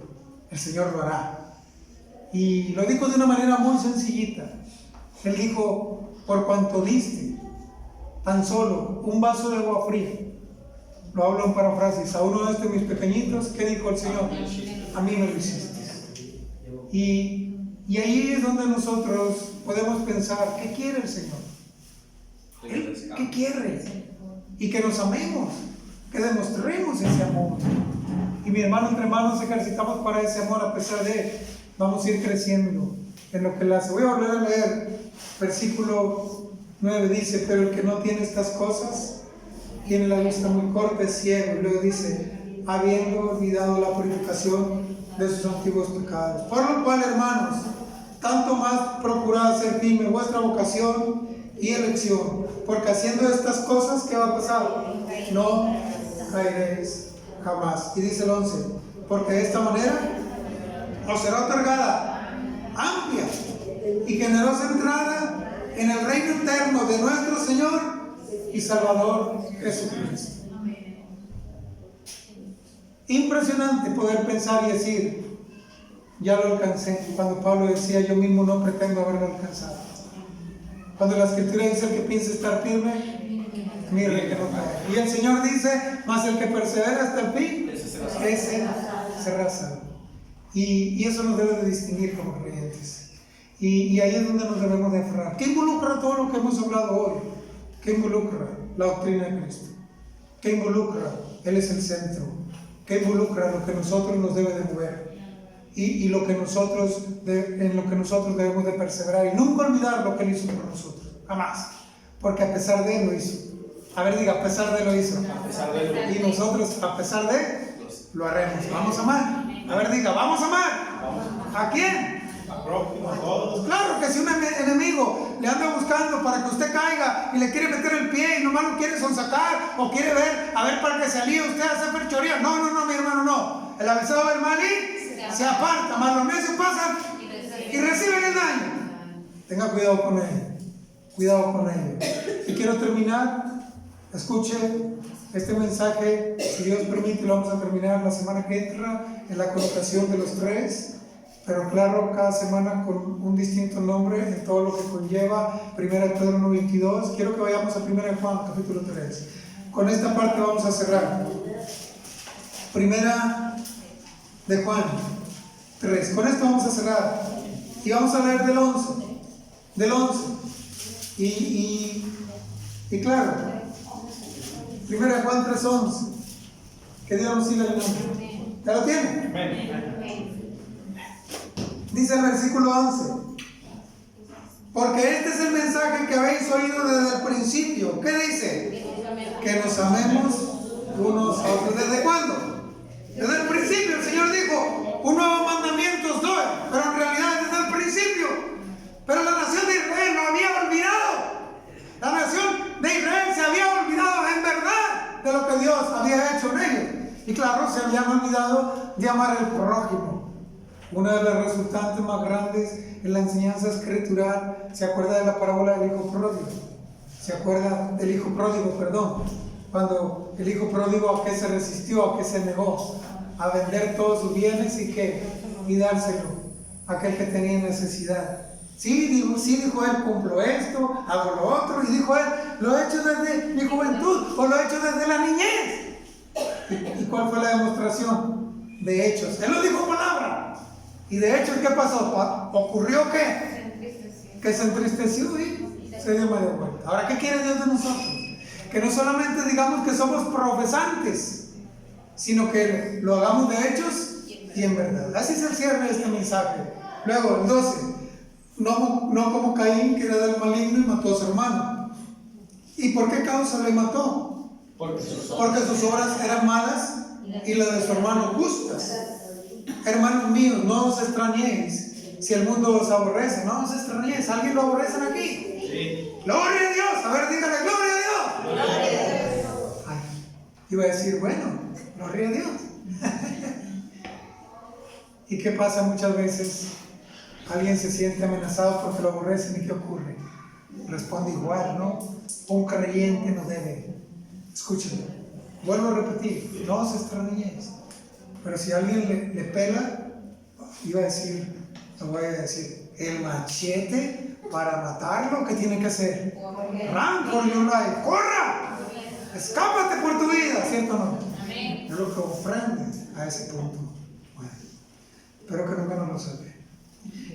El Señor lo hará. Y lo dijo de una manera muy sencillita. Él dijo, por cuanto diste tan solo un vaso de agua fría, lo hablo en paráfrasis, a uno de estos mis pequeñitos, ¿qué dijo el Señor? A mí me lo hiciste. Y ahí es donde nosotros podemos pensar, ¿qué quiere el Señor? ¿Qué quiere? y que nos amemos, que demostremos ese amor. Y mi hermano, entre hermanos, ejercitamos para ese amor. A pesar de, vamos a ir creciendo en lo que él hace. Voy a volver a leer versículo 9, dice: pero el que no tiene estas cosas tiene la vista muy corta, es ciego. Y luego dice: habiendo olvidado la purificación de sus antiguos pecados. Por lo cual, hermanos, tanto más procurad ser firme vuestra vocación y elección, porque haciendo estas cosas, ¿qué va a pasar? No caeréis jamás. Y dice el 11: porque de esta manera os será otorgada amplia y generosa entrada en el reino eterno de nuestro Señor y Salvador Jesucristo. Impresionante poder pensar y decir: ya lo alcancé. Cuando Pablo decía: yo mismo no pretendo haberlo alcanzado. Cuando la Escritura dice: el que piensa estar firme, mire que no cae. Y el Señor dice: mas el que persevera hasta el fin, ese será salvo. Y eso nos debe de distinguir como creyentes. Y ahí es donde nos debemos de aferrar. ¿Qué involucra todo lo que hemos hablado hoy? ¿Qué involucra? La doctrina de Cristo. ¿Qué involucra? Él es el centro. ¿Qué involucra? Lo que nosotros nos debe de mover. Y lo que nosotros en lo que nosotros debemos de perseverar. Y nunca olvidar lo que Él hizo por nosotros. Jamás. Porque a pesar de Él lo hizo. A ver, diga: a pesar de Él lo hizo. Y nosotros, a pesar de Él, lo haremos. Vamos a amar. A ver, diga: vamos a amar. ¿A quién? A todos. Claro que si un enemigo le anda buscando para que usted caiga y le quiere meter el pie y nomás lo quiere sonsacar o quiere ver, a ver, para que se alíe usted a hacer fechoría. No, mi hermano, no. El avisado del mal y se aparta, mas los necios pasan y reciben el daño. Tenga cuidado con ello. Cuidado con ello. Y quiero terminar. Escuche este mensaje, si Dios permite, lo vamos a terminar la semana que entra en la colocación de los tres. Pero claro, cada semana con un distinto nombre en todo lo que conlleva 1 Pedro 1:22. Quiero que vayamos a 1 Juan capítulo 3. Con esta parte vamos a cerrar. 1 de Juan 3. Con esto vamos a cerrar. Y vamos a leer del 11. Del 11. Y claro, 1 Juan 3:11. Que Dios nos siga el nombre. ¿Ya lo tiene? Amén. Dice el versículo 11: porque este es el mensaje que habéis oído desde el principio. ¿Qué dice? Que nos amemos unos a otros. ¿Desde cuándo? Desde el principio. El Señor dijo: un nuevo mandamiento os doy, pero en realidad desde el principio. Pero la nación de Israel lo había olvidado. La nación de Israel se había olvidado en verdad de lo que Dios había hecho en ellos. Y claro, se habían olvidado de amar al prójimo. Una de las resultantes más grandes en la enseñanza escritural. ¿Se acuerda de la parábola del hijo pródigo? ¿Se acuerda del hijo pródigo, perdón? Cuando el hijo pródigo, ¿a qué se resistió? ¿A qué se negó? A vender todos sus bienes y dárselo a aquel que tenía necesidad. Sí, dijo él: cumplo esto, hago lo otro. Y dijo él: lo he hecho desde mi juventud, o lo he hecho desde la niñez. ¿Y cuál fue la demostración? De hechos. Él no dijo palabra. Y de hecho, ¿qué pasó? ¿Ocurrió qué? Que se entristeció y se dio media vuelta. Ahora, ¿qué quiere Dios de nosotros? Que no solamente digamos que somos profesantes, sino que lo hagamos de hechos y en verdad. Así es el cierre de este mensaje. Luego, el 12: no como Caín, que era del maligno y mató a su hermano. ¿Y por qué causa le mató? Porque sus obras eran malas y las de su hermano justas. Hermanos míos, no os extrañéis si el mundo os aborrece. No os extrañéis. ¿Alguien lo aborrecen aquí? Sí. ¡Gloria a Dios! A ver, dígale: ¡gloria a Dios! ¡Gloria a Dios! Ay, iba a decir: bueno, ¡gloria a Dios! ¿Y qué pasa muchas veces? Alguien se siente amenazado porque lo aborrecen. ¿Y qué ocurre? Responde igual, ¿no? Un creyente no debe. Escúchenlo. Vuelvo a repetir: no os extrañéis. Pero si alguien le pela, iba a decir, lo voy a decir: el machete para matarlo, ¿qué tiene que hacer? Run for your life. ¡Corra! Escápate por tu vida, ¿cierto o no? Amén. Yo lo que ofrende a ese punto. Bueno, espero que nunca nos lo salve.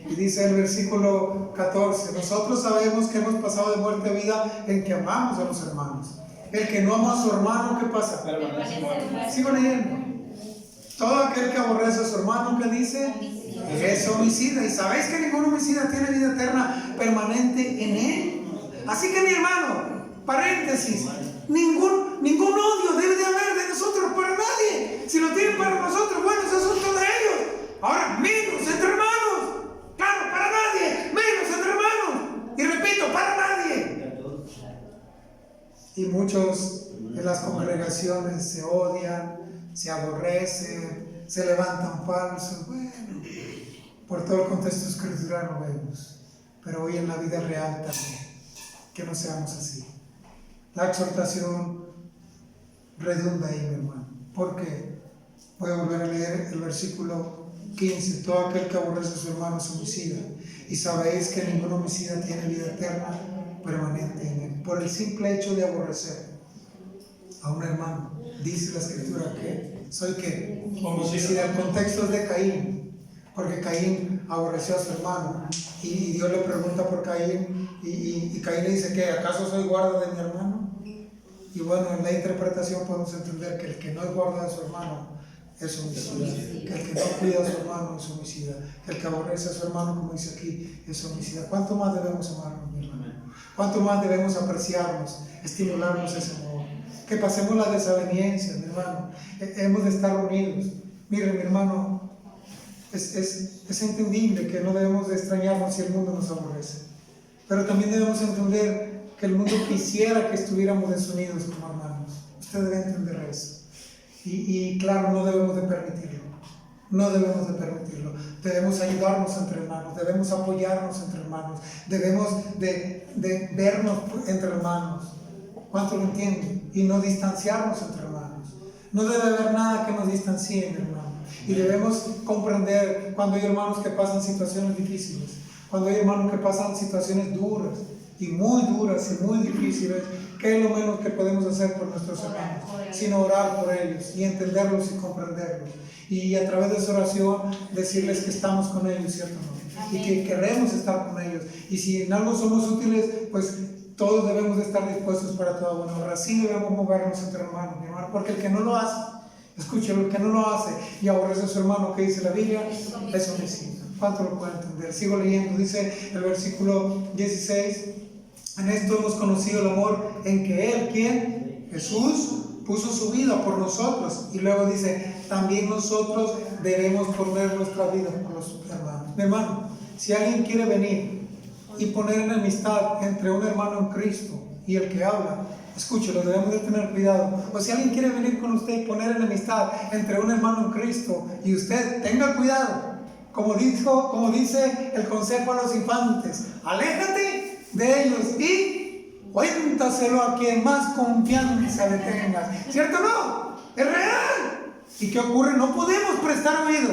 Y dice el versículo 14: nosotros sabemos que hemos pasado de muerte a vida en que amamos a los hermanos. El que no ama a su hermano, ¿qué pasa? Sigo leyendo. Todo aquel que aborrece a su hermano, ¿qué dice? Es homicida. ¿Y sabéis que ningún homicida tiene vida eterna permanente en él? Así que mi hermano, paréntesis, ningún odio debe de haber de nosotros para nadie. Si lo tienen para nosotros, bueno, es asunto de ellos. Ahora, menos entre hermanos. Claro, para nadie. Menos entre hermanos. Y repito, para nadie. Y muchos en las congregaciones se odian, se aborrecen, se levantan falsos. Bueno, por todo el contexto escritural lo vemos. Pero hoy en la vida real también, que no seamos así. La exhortación redunda ahí, mi hermano. ¿Por qué? Voy a volver a leer el versículo 15. Todo aquel que aborrece a su hermano es homicida. Y sabéis que ningún homicida tiene vida eterna permanente en él. Por el simple hecho de aborrecer a un hermano, dice la escritura que soy ¿qué? Homicida. El contexto es de Caín. Porque Caín aborreció a su hermano y Dios le pregunta por Caín y Caín le dice que ¿acaso soy guarda de mi hermano? Y bueno, en la interpretación podemos entender que el que no es guarda de su hermano es homicida, que el que no cuida a su hermano es homicida, que el que aborrece a su hermano, como dice aquí, es homicida. ¿Cuánto más debemos amarnos, mi hermano? ¿Cuánto más debemos apreciarnos, estimularnos ese amor? Que pasemos la desaveniencia, mi hermano. Hemos de estar unidos. Mire, mi hermano, es entendible que no debemos de extrañarnos si el mundo nos aborrece, pero también debemos entender que el mundo quisiera que estuviéramos desunidos como hermanos. Usted debe entender eso y claro, no debemos de permitirlo, no debemos de permitirlo. Debemos ayudarnos entre hermanos, debemos apoyarnos entre hermanos, debemos de vernos entre hermanos. ¿Cuánto lo entienden? Y no distanciarnos entre hermanos. No debe haber nada que nos distancie, mi hermano. Y debemos comprender cuando hay hermanos que pasan situaciones difíciles, cuando hay hermanos que pasan situaciones duras y muy difíciles, ¿qué es lo menos que podemos hacer por nuestros hermanos? Sino orar por ellos y entenderlos y comprenderlos. Y a través de esa oración decirles que estamos con ellos, ¿cierto? ¿No? Y que queremos estar con ellos. Y si en algo somos útiles, pues todos debemos de estar dispuestos para toda buena obra. Así debemos movernos entre hermanos, mi hermano, porque el que no lo hace, escúchalo, el que no lo hace y aborrece a su hermano, que dice la Biblia, es homicida. ¿Cuánto lo puede entender? Sigo leyendo, dice el versículo 16: en esto hemos conocido el amor en que Él, ¿quién? Jesús, puso su vida por nosotros. Y luego dice, también nosotros debemos poner nuestra vida por los hermanos. Mi hermano, si alguien quiere venir y poner enemistad entre un hermano en Cristo y el que habla, escúchelo, debemos de tener cuidado. O si alguien quiere venir con usted y poner enemistad entre un hermano en Cristo y usted, tenga cuidado. Como dice el consejo a los infantes, aléjate de ellos y cuéntaselo a quien más confianza le tengas. ¿Cierto o no? Es real. ¿Y qué ocurre? No podemos prestar oído,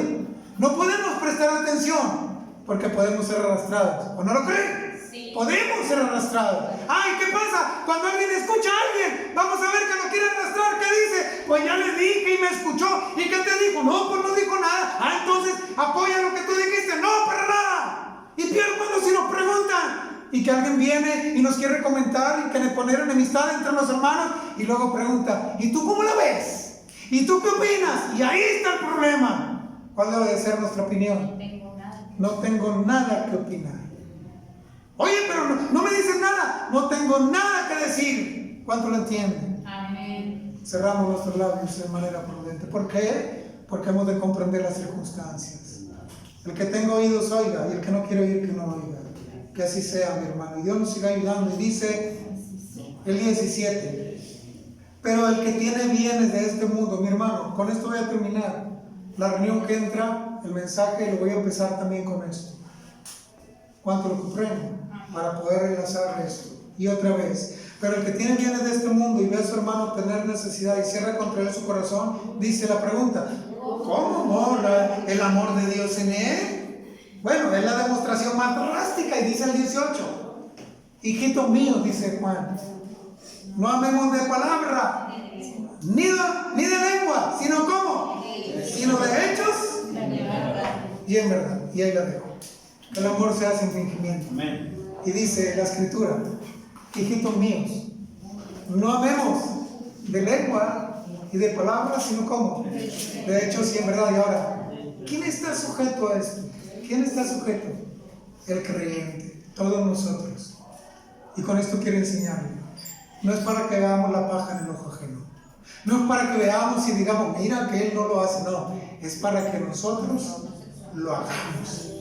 no podemos prestar atención, porque podemos ser arrastrados. ¿O no lo creen? Sí. Podemos ser arrastrados. Ay, ¿qué pasa? Cuando alguien escucha a alguien, vamos a ver que lo quiere arrastrar. ¿Qué dice? Pues ya le dije y me escuchó. ¿Y qué te dijo? No, pues no dijo nada. Ah, entonces apoya lo que tú dijiste. No, para nada. Y peor cuando si nos preguntan y que alguien viene y nos quiere comentar y que le poner enemistad entre los hermanos y luego pregunta, ¿y tú cómo la ves? ¿Y tú qué opinas? Y ahí está el problema. ¿Cuál debe de ser nuestra opinión? No tengo nada que opinar. Oye, pero no me dices nada. No tengo nada que decir. ¿Cuánto lo entienden? Amén. Cerramos nuestros labios de manera prudente. ¿Por qué? Porque hemos de comprender las circunstancias. El que tenga oídos oiga, y el que no quiere oír que no oiga. Que así sea, mi hermano. Y Dios nos siga ayudando. Y dice el 17: pero el que tiene bienes de este mundo, mi hermano, con esto voy a terminar la reunión que entra, el mensaje, lo voy a empezar también con esto. ¿Cuánto lo comprenden? Para poder enlazar esto. Y otra vez, pero el que tiene bienes de este mundo y ve a su hermano tener necesidad y cierra contra él su corazón, dice la pregunta, ¿cómo mora el amor de Dios en él? Bueno, es la demostración más drástica y dice el 18: hijitos míos, dice Juan, no amemos de palabra, ni de lengua, sino ¿cómo? Sino de hechos y en verdad. Y ahí la dejo. El amor se hace en fingimiento. Amén. Y dice la escritura, hijitos míos, no amemos de lengua y de palabras, sino como de hecho, sí, en verdad. Y ahora, ¿quién está sujeto a esto? ¿Quién está sujeto? El creyente, todos nosotros. Y con esto quiero enseñarle. No es para que veamos la paja en el ojo ajeno. No es para que veamos y digamos, mira que él no lo hace. No, es para que nosotros lo hagamos.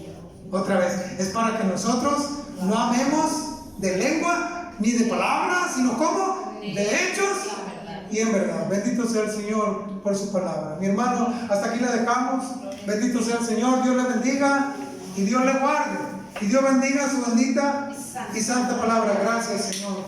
Otra vez, es para que nosotros no amemos de lengua ni de palabras, sino como de hechos y en verdad. Bendito sea el Señor por su palabra. Mi hermano, hasta aquí le dejamos. Bendito sea el Señor. Dios le bendiga y Dios le guarde. Y Dios bendiga su bendita y santa palabra. Gracias, Señor.